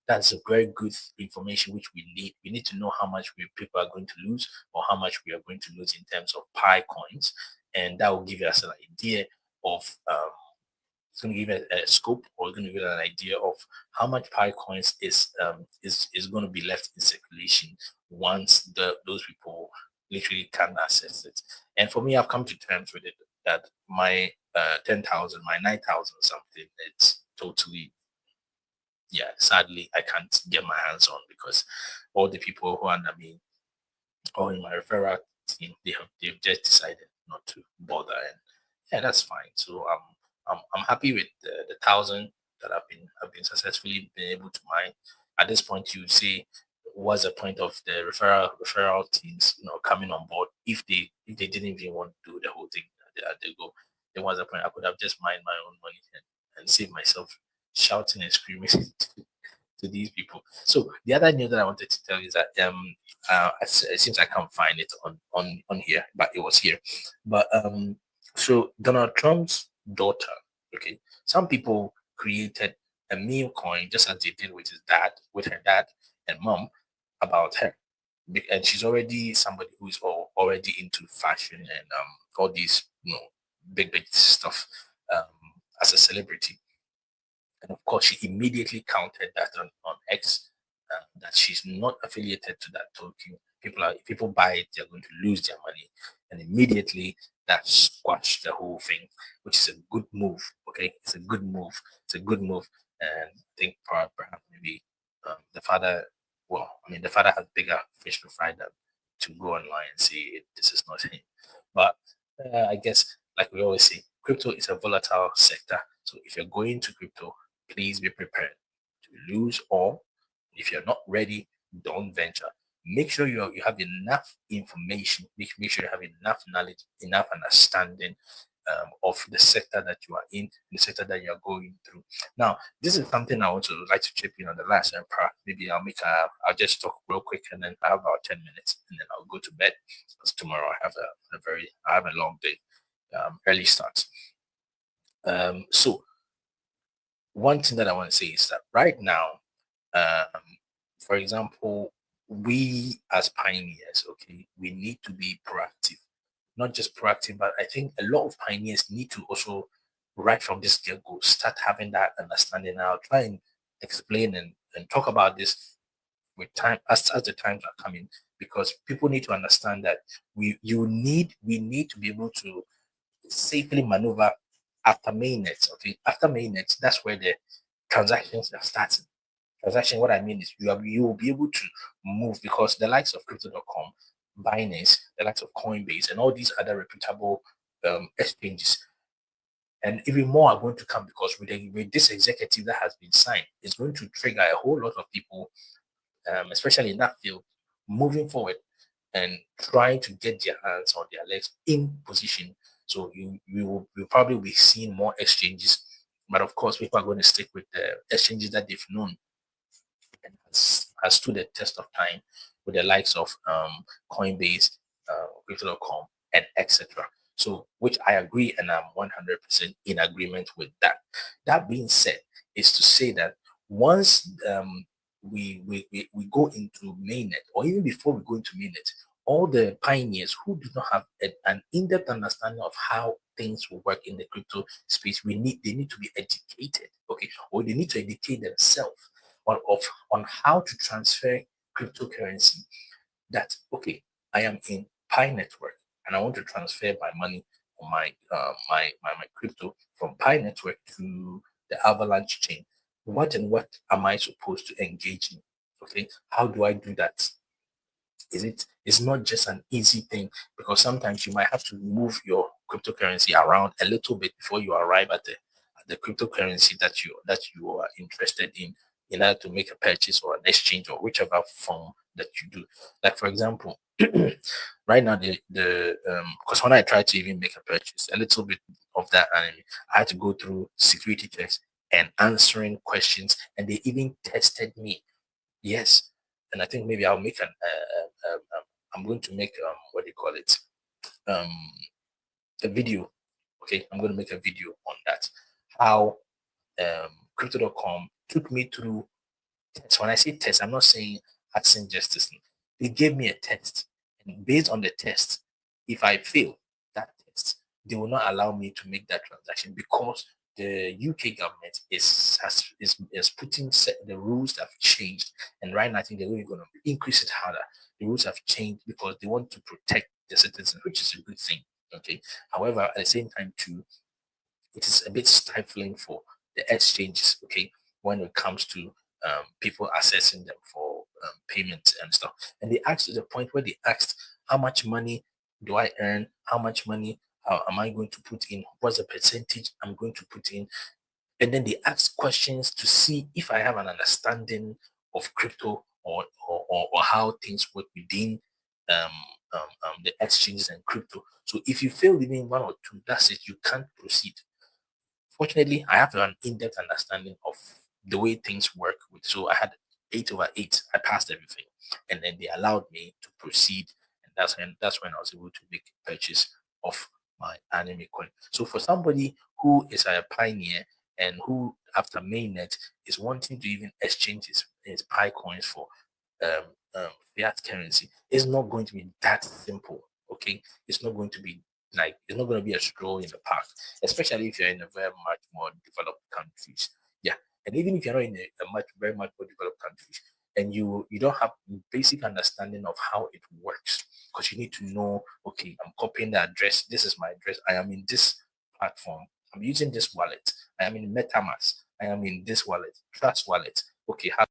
That's a very good information which we need. We need to know how much people are going to lose or how much we are going to lose in terms of Pi coins, and that will give us an idea of it's going to give it a scope, or it's going to give it an idea of how much Pi coins is going to be left in circulation once those people literally can't access it. And for me, I've come to terms with it that my 10,000, my 9,000 something, it's totally, yeah, sadly, I can't get my hands on, because all the people who are under me or in my referral team, they've just decided not to bother, and yeah, that's fine. So I'm happy with the 1,000 that I've been successfully been able to mine. At this point, you see, what's the point of the referral teams, coming on board if they didn't even want to do the whole thing they go. Then what's the point? I could have just mined my own money and save myself shouting and screaming to these people. So the other news that I wanted to tell you is that it seems I can't find it on here, but it was here. But so Donald Trump's daughter, okay, some people created a meme coin just as they did with with her dad and mom, about her. And she's already somebody who's already into fashion and all these big stuff as a celebrity. And of course, she immediately counted that on X, that she's not affiliated to that token. If people buy it, they're going to lose their money. And immediately that squashed the whole thing, which is a good move. Okay, it's a good move. It's a good move. And I think perhaps maybe the father, well, I mean, the father has bigger fish to fry than to go online and say this is not him. But I guess, like we always say, crypto is a volatile sector. So if you're going to crypto, please be prepared to lose all. If you're not ready, don't venture. Make sure you have enough information. Make sure you have enough knowledge, enough understanding of the sector that you are in, the sector that you are going through. Now, this is something I want to like to chip in on the last emperor. Maybe I'll just talk real quick, and then I have about 10 minutes, and then I'll go to bed, because tomorrow I have a long day, early start. So one thing that I want to say is that right now, um, for example, we as pioneers, okay, we need to be proactive. Not just proactive, but I think a lot of pioneers need to also, right from this get go, start having that understanding. I'll try and explain and talk about this with time as the times are coming, because people need to understand that we need to be able to safely maneuver after mainnet. Okay, after mainnet, that's where the transactions are starting. Transaction, what I mean is you will be able to move, because the likes of Cryto.com, Binance, the likes of Coinbase, and all these other reputable exchanges, and even more are going to come, because with this executive that has been signed, it's going to trigger a whole lot of people, especially in that field, moving forward and trying to get their hands or their legs in position So we'll probably be seeing more exchanges, but of course, people are going to stick with the exchanges that they've known and has stood the test of time with the likes of Coinbase, Cryto.com, and etc. So, which I agree, and I'm 100% in agreement with that. That being said, is to say that once we go into mainnet, or even before we go into mainnet, all the pioneers who do not have an in-depth understanding of how things will work in the crypto space, they need to be educated, okay, or they need to educate themselves on how to transfer cryptocurrency. That okay, I am in Pi network and I want to transfer my money or my crypto from Pi network to the Avalanche chain. What and what am I supposed to engage in? Okay, how do I do that? It's not just an easy thing, because sometimes you might have to move your cryptocurrency around a little bit before you arrive at the cryptocurrency that you are interested in order to make a purchase or an exchange or whichever form that you do. Like for example, right now the because when I try to even make a purchase, a little bit of that, and I had to go through security checks and answering questions, and they even tested me. Yes, and I think maybe I'll make I'm going to make what do you call it, um a video. Okay, I'm going to make a video on that. How Crypto.com took me through test. When I say test, I'm not saying asking justice. They gave me a test, and based on the test, if I fail that test, they will not allow me to make that transaction, because the UK government is putting the rules have changed, and right now I think they're really going to increase it harder. The rules have changed because they want to protect the citizens, which is a good thing. Okay. However, at the same time, too, it is a bit stifling for the exchanges, okay, when it comes to people accessing them for payment and stuff. And they asked to the point where they asked, how much money do I earn? How much money am I going to put in? What's the percentage I'm going to put in? And then they ask questions to see if I have an understanding of crypto, or how things work within um, the exchanges and crypto. So if you fail within one or two, that's it, you can't proceed. Fortunately, I have an in-depth understanding of the way things work with. So I had 8/8. I passed everything, and then they allowed me to proceed, and that's when I was able to make a purchase of my anime coin. So for somebody who is a pioneer and who after mainnet is wanting to even exchange his Pi coins for um, fiat currency, it's not going to be that simple. Okay, it's not going to be it's not going to be a stroll in the park, especially if you're in a very much more developed countries. Yeah, and even if you're not in a much very much more developed countries, and you don't have basic understanding of how it works, because you need to know, okay, I'm copying the address. This is my address. I am in this platform. I'm using this wallet. I am in MetaMask. I am in this wallet, Trust Wallet. Okay, how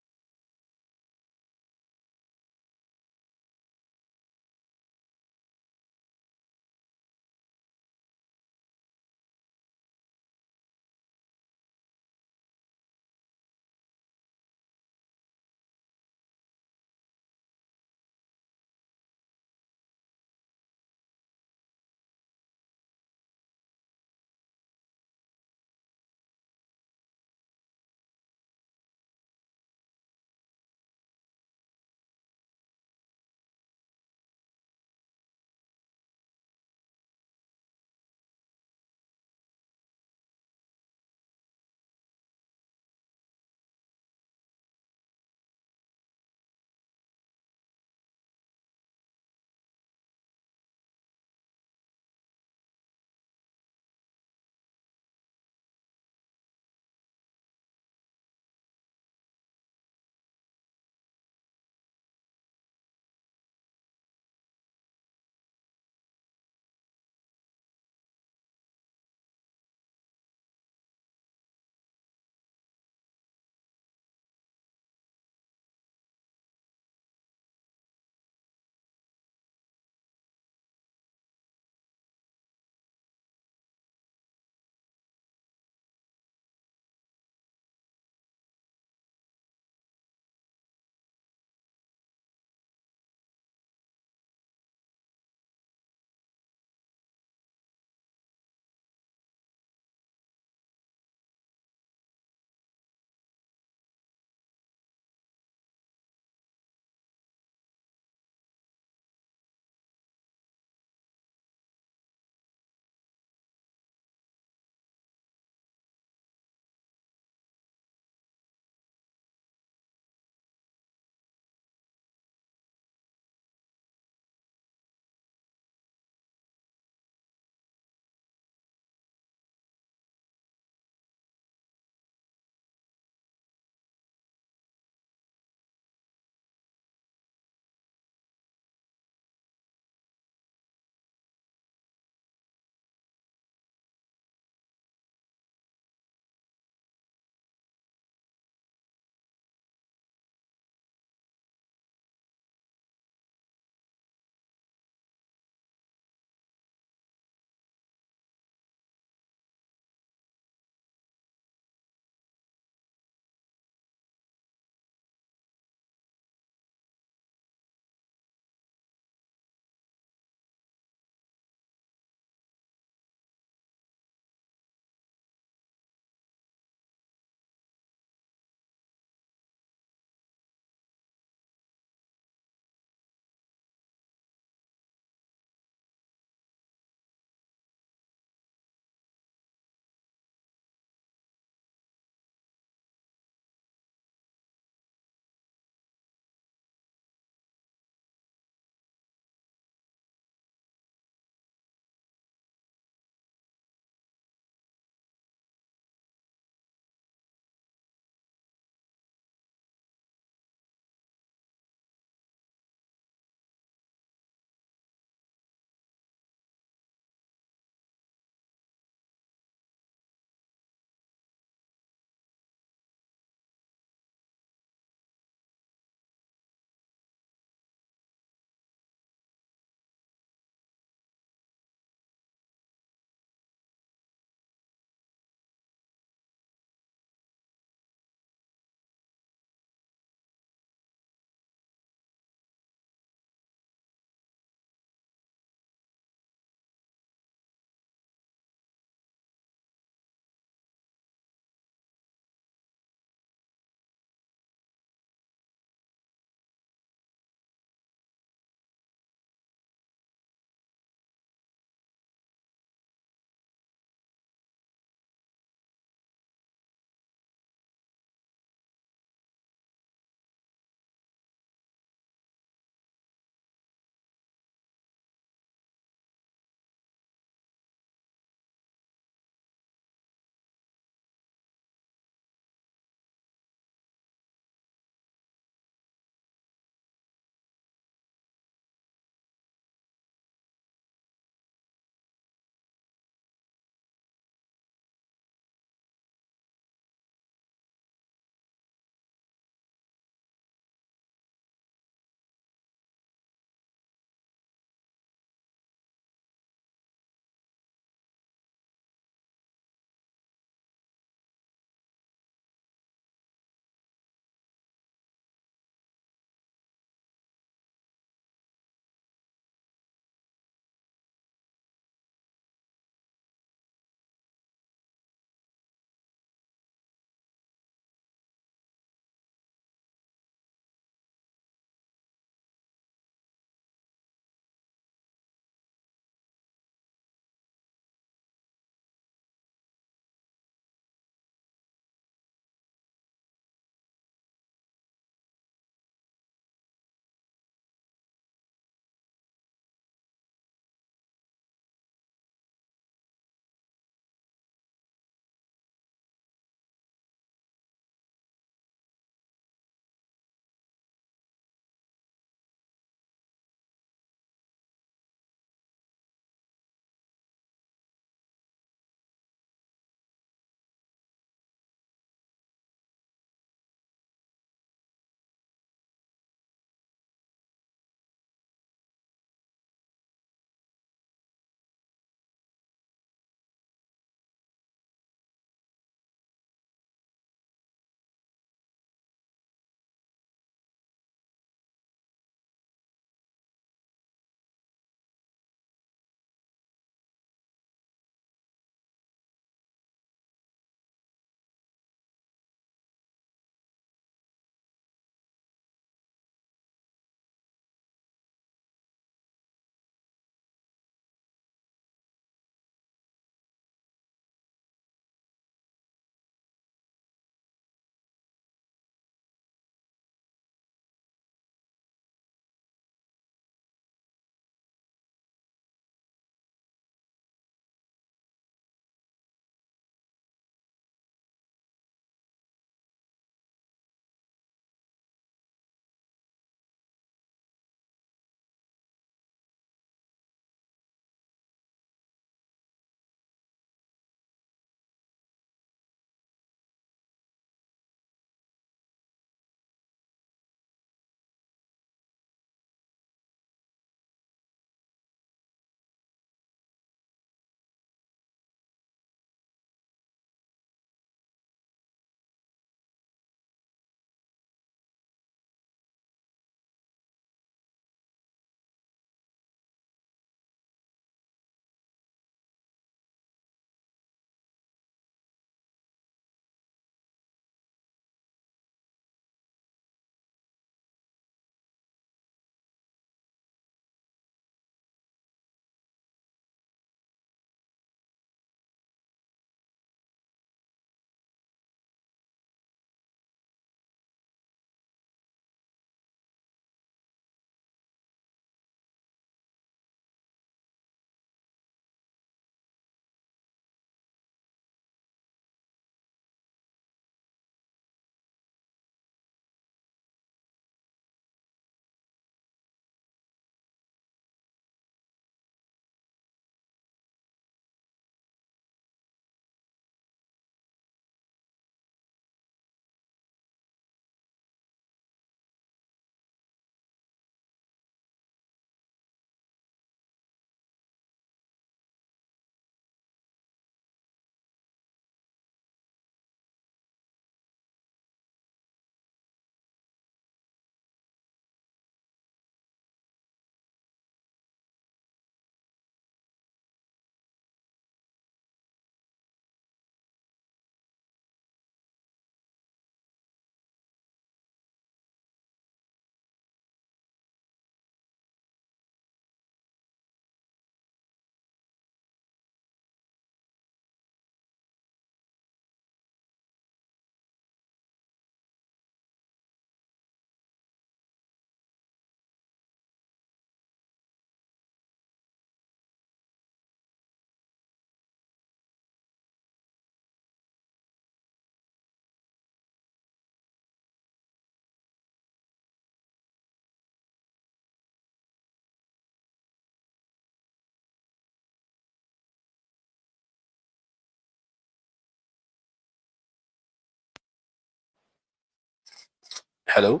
Hello?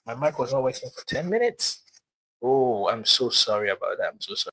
My mic was not working for 10 minutes. Oh, I'm so sorry about that. I'm so sorry.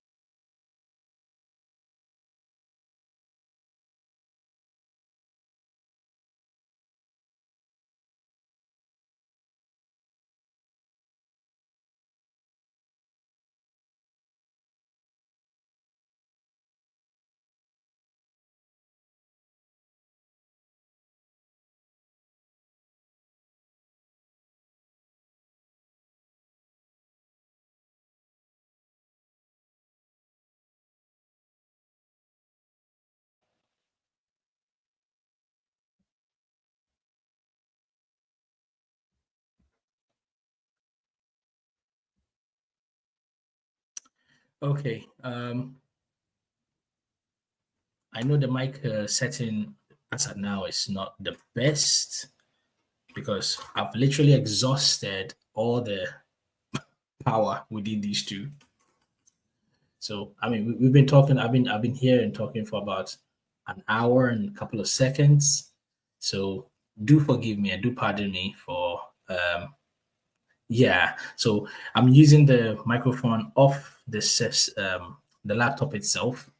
Okay. I know the mic setting as of now is not the best because I've literally exhausted all the power within these two. So I mean, we've been talking. I've been here and talking for about an hour and a couple of seconds. So do forgive me and do pardon me for yeah. So I'm using the microphone off the laptop itself.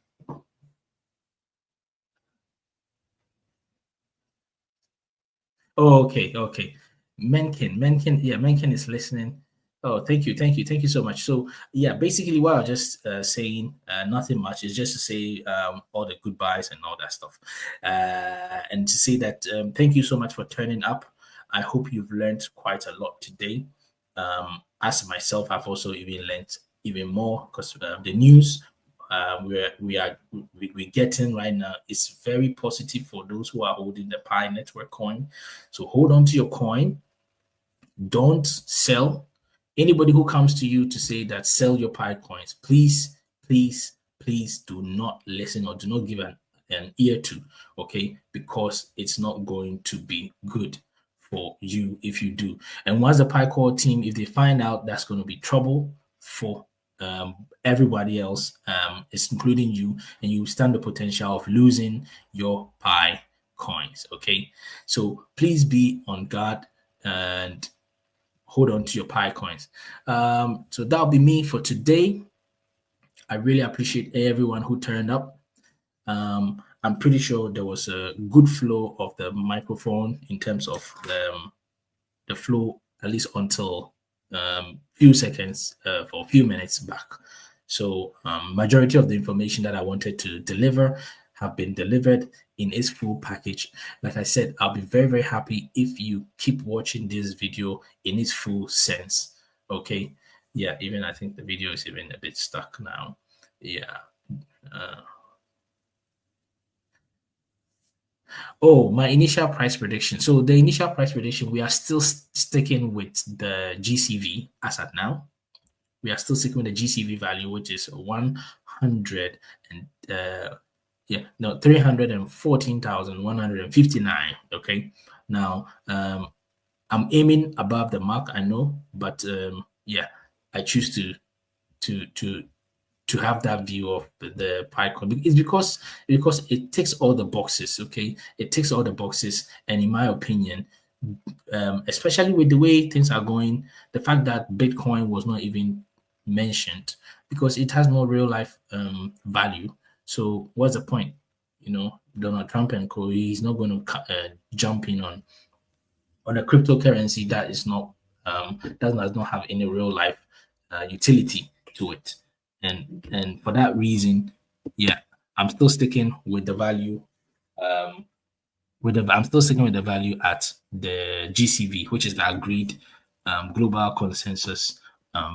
Oh, okay, okay. Menken, yeah, Menken is listening. Oh, thank you so much. So, yeah, basically, what I was just saying, nothing much. Is just to say all the goodbyes and all that stuff, and to say that thank you so much for turning up. I hope you've learned quite a lot today. As myself, I've also even learned even more because the news we're getting right now is very positive for those who are holding the Pi network coin. So hold on to your coin. Don't sell. Anybody who comes to you to say that sell your Pi coins, please, please, please do not listen or do not give an ear to, okay? Because it's not going to be good for you if you do. And once the Pi core team, if they find out, that's going to be trouble for everybody else, it's including you, and you stand the potential of losing your Pi coins, okay? So please be on guard and hold on to your Pi coins. So that'll be me for today. I really appreciate everyone who turned up. I'm pretty sure there was a good flow of the microphone in terms of the flow, at least until few seconds for a few minutes back. So majority of the information that I wanted to deliver have been delivered in its full package. Like I said, I'll be very, very happy if you keep watching this video in its full sense. Okay. Yeah, even I think the video is even a bit stuck now. Yeah. Uh, oh, my initial price prediction. So the initial price prediction, we are still sticking with the GCV as at now. We are still sticking with the GCV value, which is 100 and yeah, no, 314,159. Okay. Now, I'm aiming above the mark, I know, but yeah, I choose to to to have that view of the PyCon. It's because it ticks all the boxes. Okay, it ticks all the boxes, and in my opinion, especially with the way things are going, the fact that Bitcoin was not even mentioned because it has no real life value. So what's the point? You know, Donald Trump and co. He's not going to jump in on a cryptocurrency that is not does not have any real life utility to it, and for that reason, yeah, I'm still sticking with the value. I'm still sticking with the value at the GCV, which is the agreed global consensus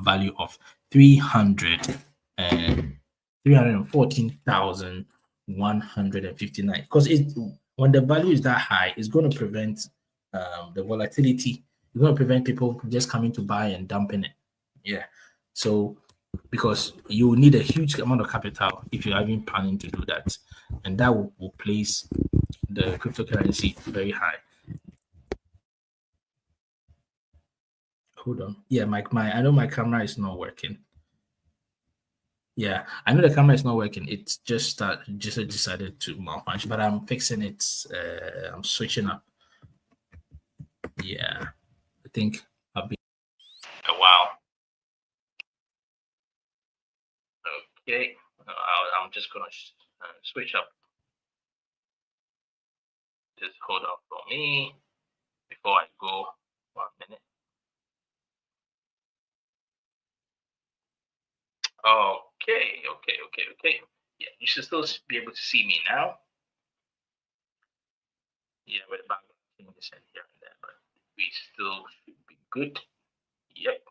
value of 300 and 314,159. Because it when the value is that high, it's going to prevent the volatility. It's going to prevent people just coming to buy and dumping it. Yeah. So because you will need a huge amount of capital if you're even planning to do that, and that will place the cryptocurrency very high. Hold on. Yeah, my I know my camera is not working. Yeah, I know the camera is not working. It's just decided to malfunction, but I'm fixing it. I'm switching up. Yeah. think have been a while. Okay, I'm just gonna switch up. Just hold on for me before I go. 1 minute. Okay. Yeah, you should still be able to see me now. Yeah, with the background changes in here and there, but we still should be good. Yep.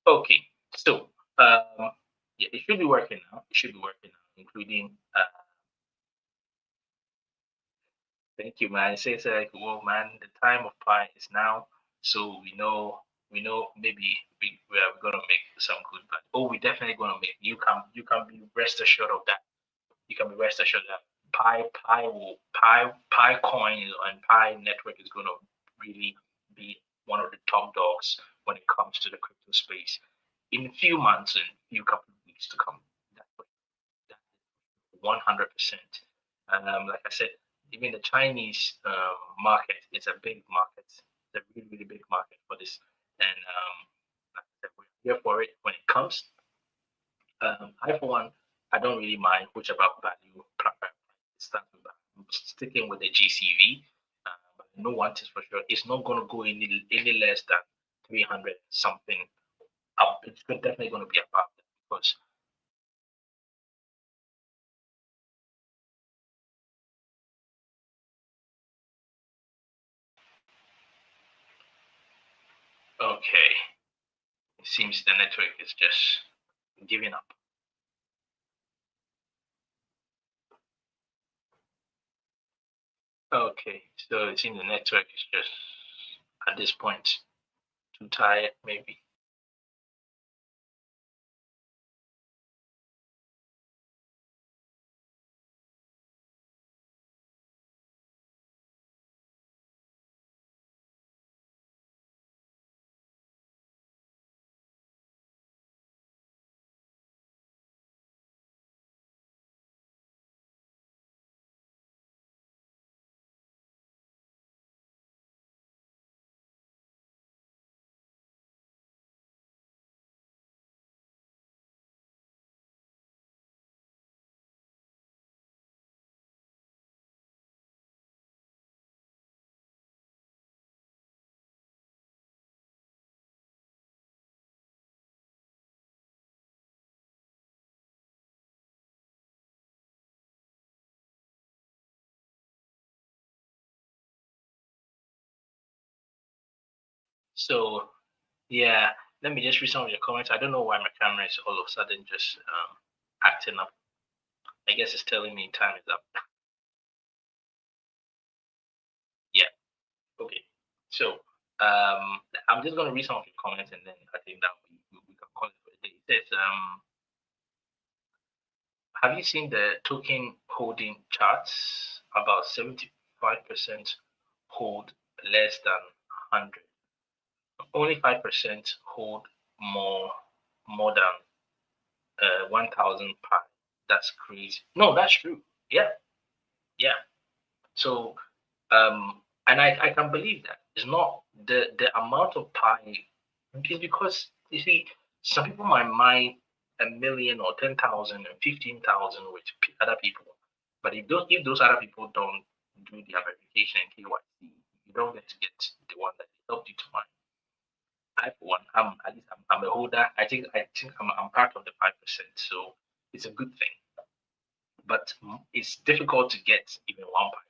Okay, so yeah, it should be working now. It should be working now, including thank you, man. It says like, well, man, the time of pi is now, so we know maybe we are gonna make some good, but oh, we definitely gonna make. You can be rest assured of that. You can be rest assured that Pi coin and Pi network is gonna really be one of the top dogs when it comes to the crypto space in a few months and few couple of weeks to come. That's 100%. Like I said, even the Chinese market is a big market. It's a really, really big market for this. And like I said, we're here for it when it comes. I, for one, I don't really mind which about value stands with. I'm sticking with the GCV. But I know one thing for sure, it's not going to go any less than 300 something up. It's definitely going to be above that because okay, it seems the network is just giving up. Okay, so it seems the network is just at this point too tired, maybe. So yeah, let me just read some of your comments. I don't know why my camera is all of a sudden just acting up. I guess it's telling me time is up. Yeah. Okay. So I'm just gonna read some of your comments and then I think that we can call it for the day. It says have you seen the token holding charts? About 75% hold less than 100. Only 5% hold more than 1,000 pi. That's crazy. No, that's true. Yeah, yeah. So and I can believe that it's not the amount of pi is because you see some people might mine 1 million or 10,000 and 15,000 with other people, but if those other people don't do their verification and KYC, you don't get to get the one that helped you to mine. I for one, at least I'm a holder. I think I'm part of the 5%, so it's a good thing. But it's difficult to get even 1 pi.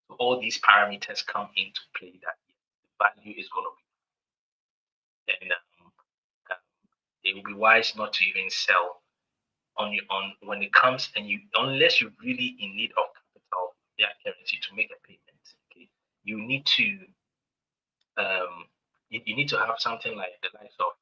So all these parameters come into play that the value is going to be, and um, it will be wise not to even sell on your on when it comes and you unless you're really in need of capital, yeah, currency to make a payment. Okay, you need to you need to have something like the likes of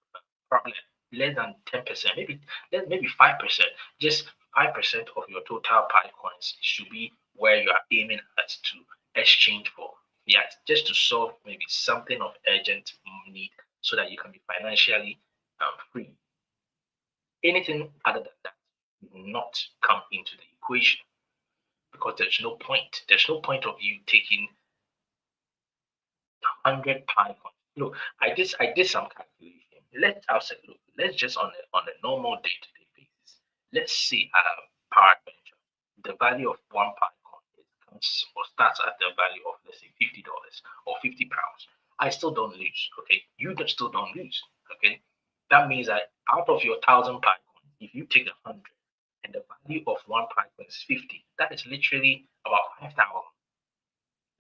probably less than 10%, maybe 5%, just 5% of your total Pi coins should be where you are aiming at to exchange for. Yeah, just to solve maybe something of urgent need so that you can be financially free. Anything other than that will not come into the equation because there's no point. There's no point of you taking 100 Pi coins. Look, I did some calculation. I'll say, look, let's just on a normal day-to-day basis. Let's see power venture. The value of one Pi coin comes or starts at the value of, let's say, $50 or £50. I still don't lose. Okay, you still don't lose. Okay, that means that out of your 1,000 Pi coins, if you take 100 and the value of one Pi coin is 50, that is literally about 5,000.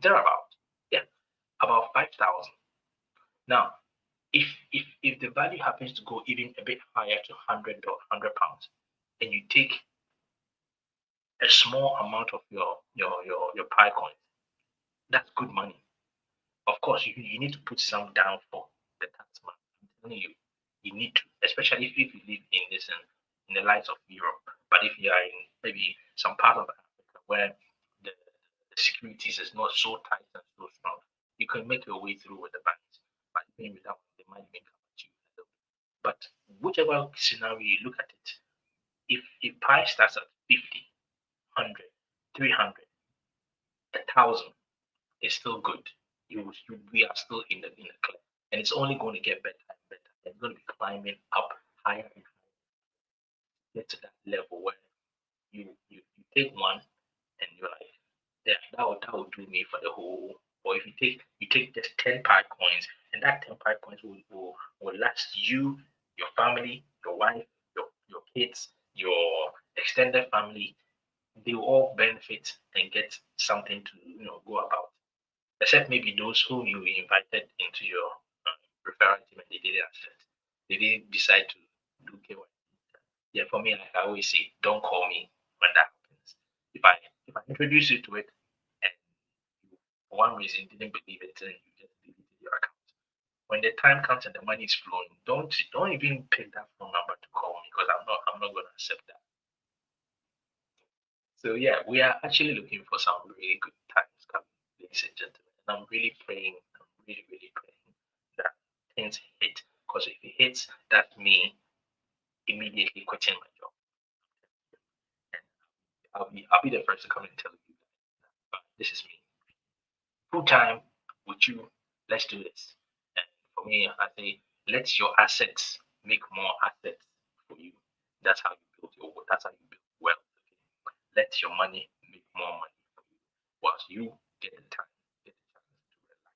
Thereabout. Yeah, about 5,000. Now, if the value happens to go even a bit higher to £100, and you take a small amount of your Pi coins, that's good money. Of course, you need to put some down for the tax man. I'm telling you, you need to, especially if you live in this in the likes of Europe. But if you are in maybe some part of Africa where the securities is not so tight and so strong, you can make your way through with the banks. But even without, they might even come at you. But whichever scenario you look at it, if price starts at 50, 100, 300, 1,000, it's still good. We are still in the clear, and it's only going to get better and better. It's going to be climbing up higher and higher, get to that level where you take one and you're like, yeah, that would do me for the whole. Or if you take just 10 Pi coins, and that 10 Pi coins will last you, your family, your wife, your kids, your extended family. They will all benefit and get something to go about. Except maybe those who you invited into your referral team and they didn't accept. They didn't decide to do KY. Yeah, for me, like I always say, don't call me when that happens. If I introduce you to it and you, for one reason, didn't believe it, and you just deleted your account. When the time comes and the money is flowing, don't even pick that phone number to call me because I'm not going to accept that. So yeah, we are actually looking for some really good times coming, ladies and gentlemen. And I'm really praying, I'm really, really praying that things hit. Because if it hits, that's me immediately quitting my job. And I'll be the first to come and tell you that. But this is me. Full time with you, let's do this. And for me, I say let your assets make more assets for you. That's how you build wealth. Okay? Let your money make more money for you whilst you get the time, get the chance to relax.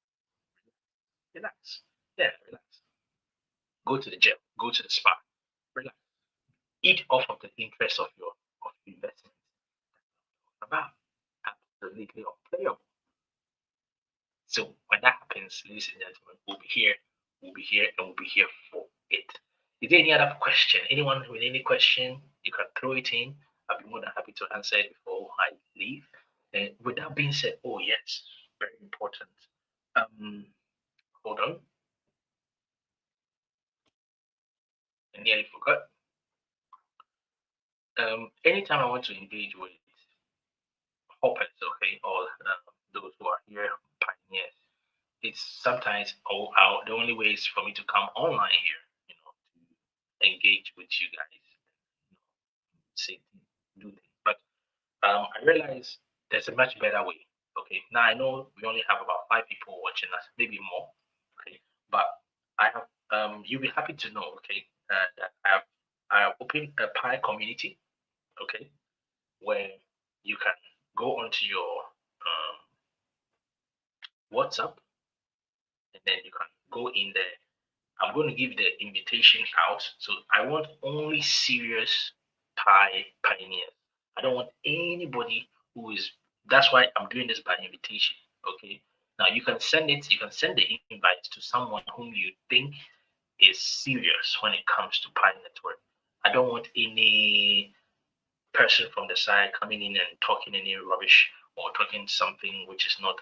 Relax. Yeah, relax. Go to the gym, go to the spa, relax. Eat off of the interest of your investment. About absolutely unplayable. So when that happens, ladies and gentlemen, we'll be here, and we'll be here for it. Is there any other question? Anyone with any question, you can throw it in. I'll be more than happy to answer it before I leave. And with that being said, oh yes, very important. Um, hold on, I nearly forgot. Anytime I want to engage with hoppers, okay, or those who are here, pioneers, it's sometimes the only way is for me to come online here, to engage with you guys, say do things. But I realize there's a much better way. Okay, now I know we only have about 5 people watching us, maybe more. Okay, but I have you'll be happy to know, okay, that I have opened a Pi community, okay, where you can go onto your WhatsApp, and then you can go in there. I'm going to give the invitation out. So I want only serious pioneers. I don't want anybody who is. That's why I'm doing this by invitation. Okay. Now you can send it. You can send the invite to someone whom you think is serious when it comes to Pi Network. I don't want any person from the side coming in and talking any rubbish or talking something which is not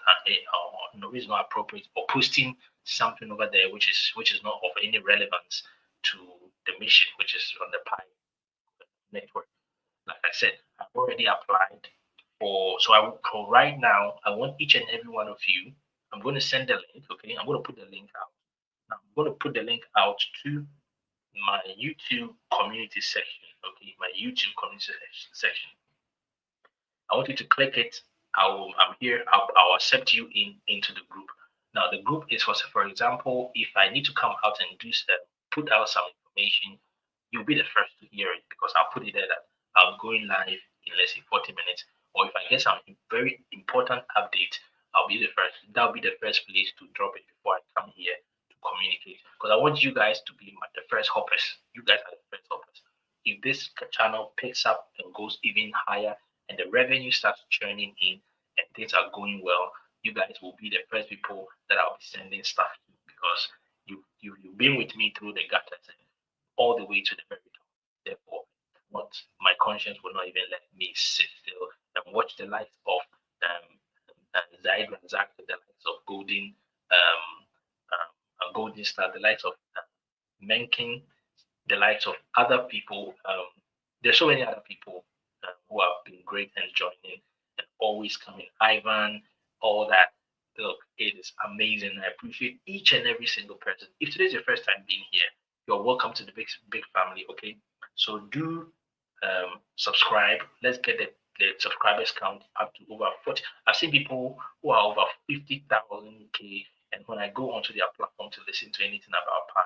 no, is not appropriate, or posting something over there which is not of any relevance to the mission which is on the Pi network. Like I said, I've already applied for right now. I want each and every one of you. I'm going to send the link. Okay, I'm going to put the link out. Now, I'm going to put the link out to my YouTube community section. Okay, my YouTube community section. I want you to click it. I'm here. I'll accept you into the group. Now the group is for example, if I need to come out and do some, put out some information, you'll be the first to hear it because I'll put it there that I'm going live in let's say 40 minutes. Or if I get some very important update, I'll be the first. That'll be the first place to drop it before I come here to communicate. Because I want you guys to be the first hoppers. You guys are the first hoppers. If this channel picks up and goes even higher and the revenue starts churning in and things are going well, you guys will be the first people that I'll be sending stuff to because you've been with me through the gutters and all the way to the very top. Therefore, what my conscience will not even let me sit still and watch the likes of Zaid Razak, the likes of Golden Star, the likes of Menkin, the likes of other people. There's so many other people who have been great and joining and always coming. Ivan, all that. Look, it is amazing. I appreciate each and every single person. If today's your first time being here, you're welcome to the big family. Okay, so do subscribe. Let's get the subscribers count up to over 40. I've seen people who are over 50,000 and when I go onto their platform to listen to anything about Pi, I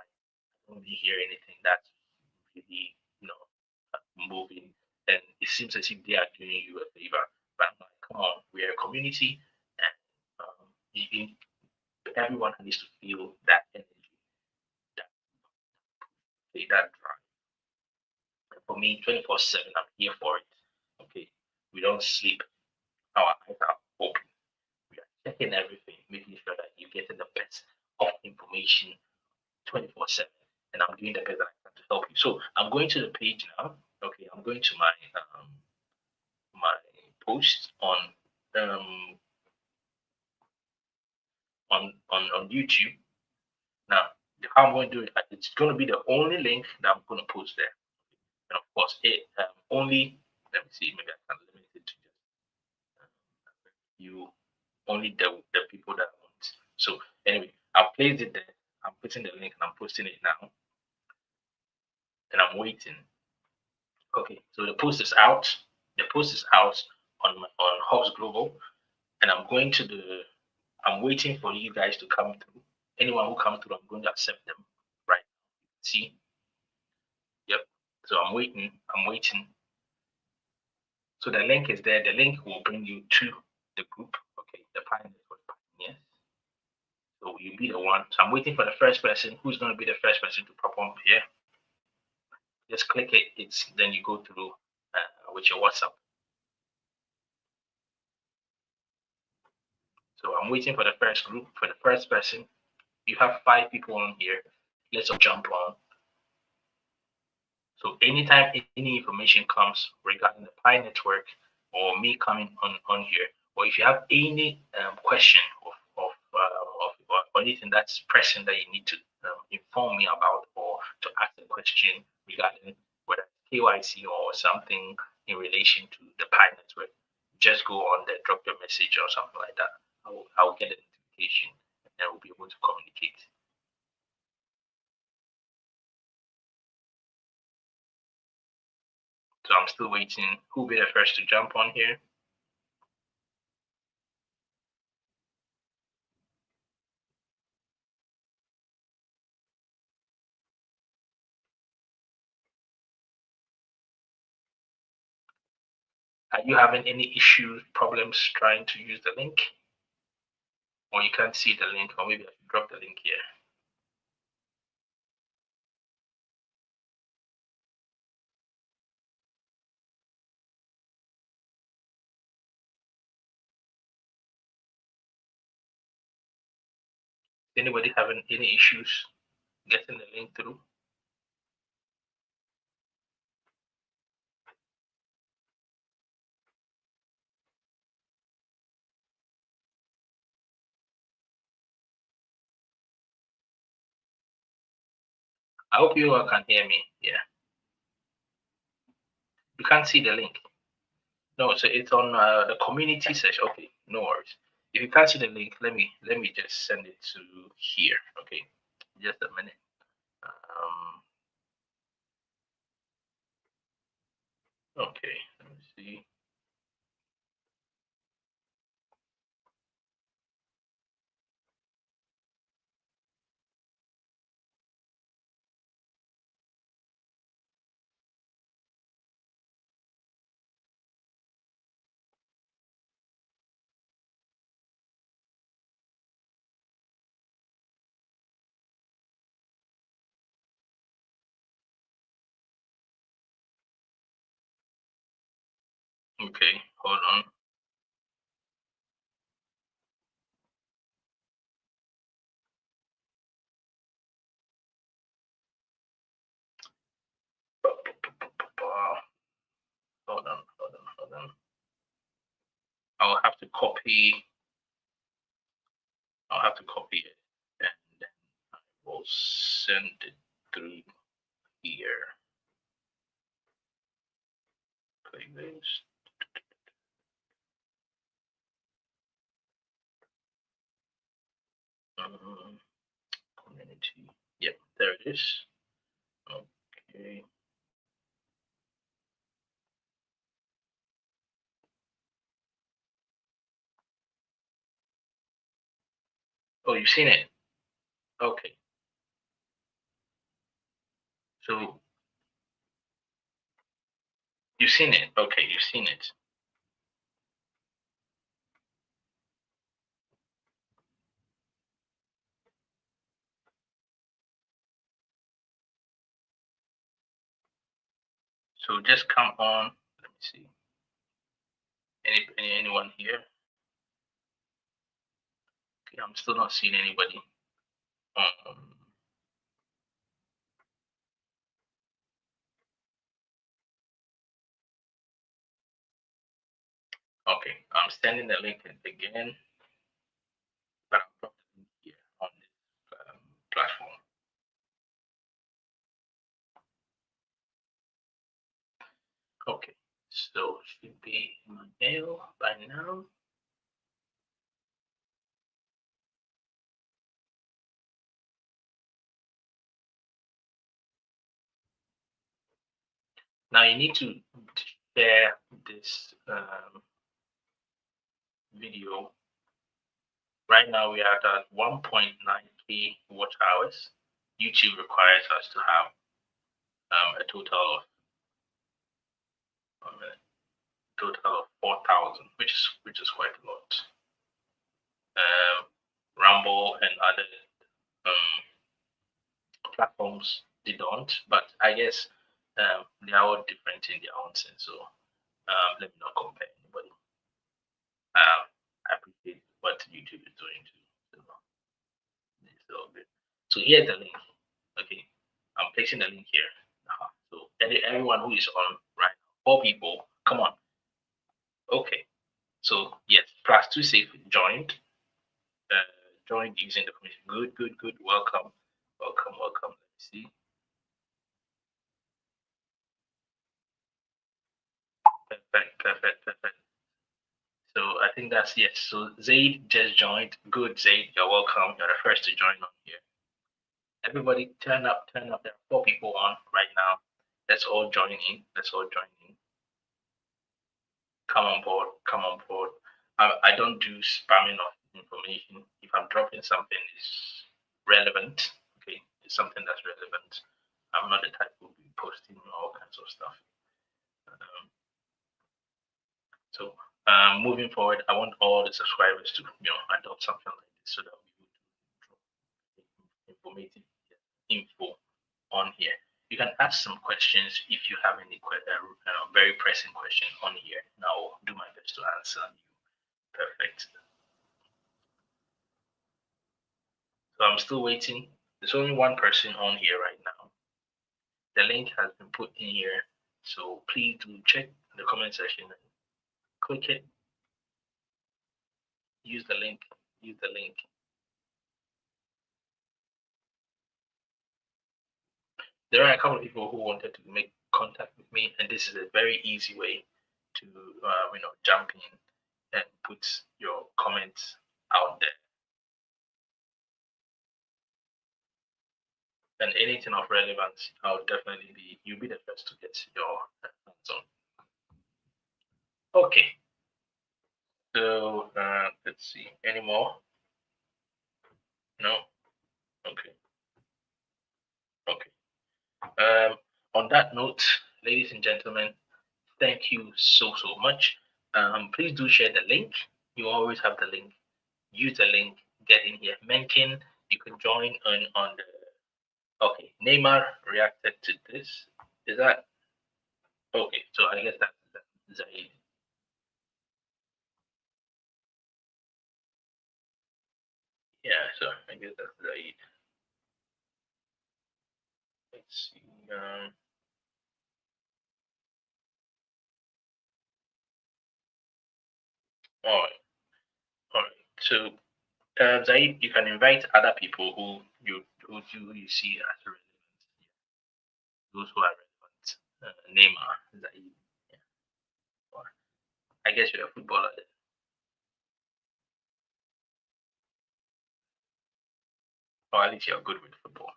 don't really hear anything that's really, moving. And it seems as if they are doing you a favor. But I'm like, come on, we're a community, and everyone needs to feel that energy, that that drive. And for me, 24/7, I'm here for it. Okay, we don't sleep. Our eyes are open. We are checking everything, making sure that you're getting the best of information 24/7. And I'm doing the best that I can to help you. So I'm going to the page now. Okay, I'm going to my post um on YouTube. Now, how I'm going to do it, it's going to be the only link that I'm going to post there. And of course, it only, let me see, maybe I can limit it to just you, only the people that I want. So anyway, I've placed it there. I'm putting the link and I'm posting it now, and I'm waiting. Okay, so the post is out. The post is out on Hubs Global, and I'm waiting for you guys to come through. Anyone who comes through, I'm going to accept them. Right? See? Yep. So I'm waiting. I'm waiting. So the link is there. The link will bring you to the group. Okay, the Pioneers for Pioneers. So you'll be the one. So I'm waiting for the first person. Who's going to be the first person to pop up here? Just click it. It's then you go through with your WhatsApp. So I'm waiting for the first group, for the first person. You have 5 people on here. Let's all jump on. So anytime any information comes regarding the Pi network or me coming on here, or if you have any question or anything that's pressing that you need to inform me about or to ask a question regarding whether KYC or something in relation to the Pi network, just go on there, drop your message or something like that. I will get a notification and we'll be able to communicate. So I'm still waiting. Who'll be the first to jump on here? Are you having any issues, problems trying to use the link? Or you can't see the link, or maybe I should drop the link here. Anybody having any issues getting the link through? I hope you all can hear me. Yeah. You can't see the link. No, so it's on the community section. Okay, no worries. If you can't see the link, let me just send it to here. Okay, just a minute. Okay, let me see. Okay, hold on. Hold on, hold on, hold on. I'll have to copy. I'll have to copy it, and then I will send it through here. Playlist. Community. Yep, there it is. Okay. Oh, you've seen it. Okay. So you've seen it. Okay, you've seen it. So just come on. Let me see. Anyone here? Okay, I'm still not seeing anybody. Um, okay, I'm sending the link again, but I'm dropping the link here on this platform. Okay, so should be in my mail by now. Now you need to share this video. Right now we are at 1.9K watch hours. YouTube requires us to have a total of 4,000, which is quite a lot. Rumble and other um, platforms they don't, but I guess they are all different in their own sense. So let me not compare anybody. I appreciate what YouTube is doing too. So it's all good. So here's the link. Okay, I'm placing the link here. So everyone who is on right now, 4 people, come on. Okay, so yes, plus two safe joined. Joined using the permission. Good, good, good. Welcome, welcome, welcome. Let me see. Perfect, perfect, perfect. So I think that's yes. So Zaid just joined. Good, Zaid, you're welcome. You're the first to join on here. Everybody, turn up, turn up. There are 4 people on right now. Let's all join in. Let's all join in. Come on board. Come on board. I don't do spamming of information. If I'm dropping something is relevant, okay, it's something that's relevant. I'm not the type who will be posting all kinds of stuff. Um, so moving forward, I want all the subscribers to adopt something like this so that we would informative info on here. You can ask some questions if you have any very pressing question on here, and I'll do my best to answer you. Perfect. So I'm still waiting. There's only one person on here right now. The link has been put in here, so please do check the comment section and click it. Use the link. Use the link. There are a couple of people who wanted to make contact with me, and this is a very easy way to jump in and put your comments out there. And anything of relevance, you'll be the first to get your hands on. Okay, so let's see, any more? No? Okay, okay. On that note, ladies and gentlemen, thank you so much. Please do share the link. You always have the link. Use the link. Get in here. Menkin, you can join on the. Okay, Neymar reacted to this. Is that okay? So I guess that's Zaid. Yeah, so I guess that's right. Let's see. All right, all right. So, Zaid, you can invite other people who you see as relevant. Those who are relevant. Neymar, Zaid. Yeah. Well, I guess you're a footballer, or at least you're good with football.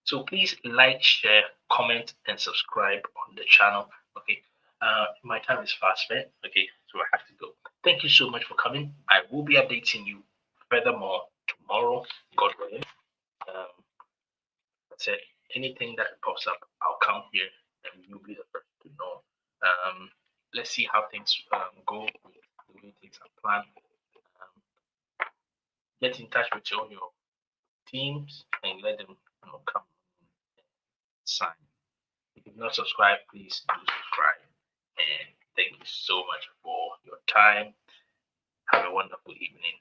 So please like, share, comment, and subscribe on the channel. Okay. My time is fast spent. Okay, so I have to go. Thank you so much for coming. I will be updating you furthermore tomorrow, God willing. Um, that's it. Anything that pops up, I'll come here and you'll be the first to know. Um, let's see how things go with the way things are planned. Um, get in touch with your teams and let them come and sign. If you've not subscribed, please do subscribe. And thank you so much for your time. Have a wonderful evening.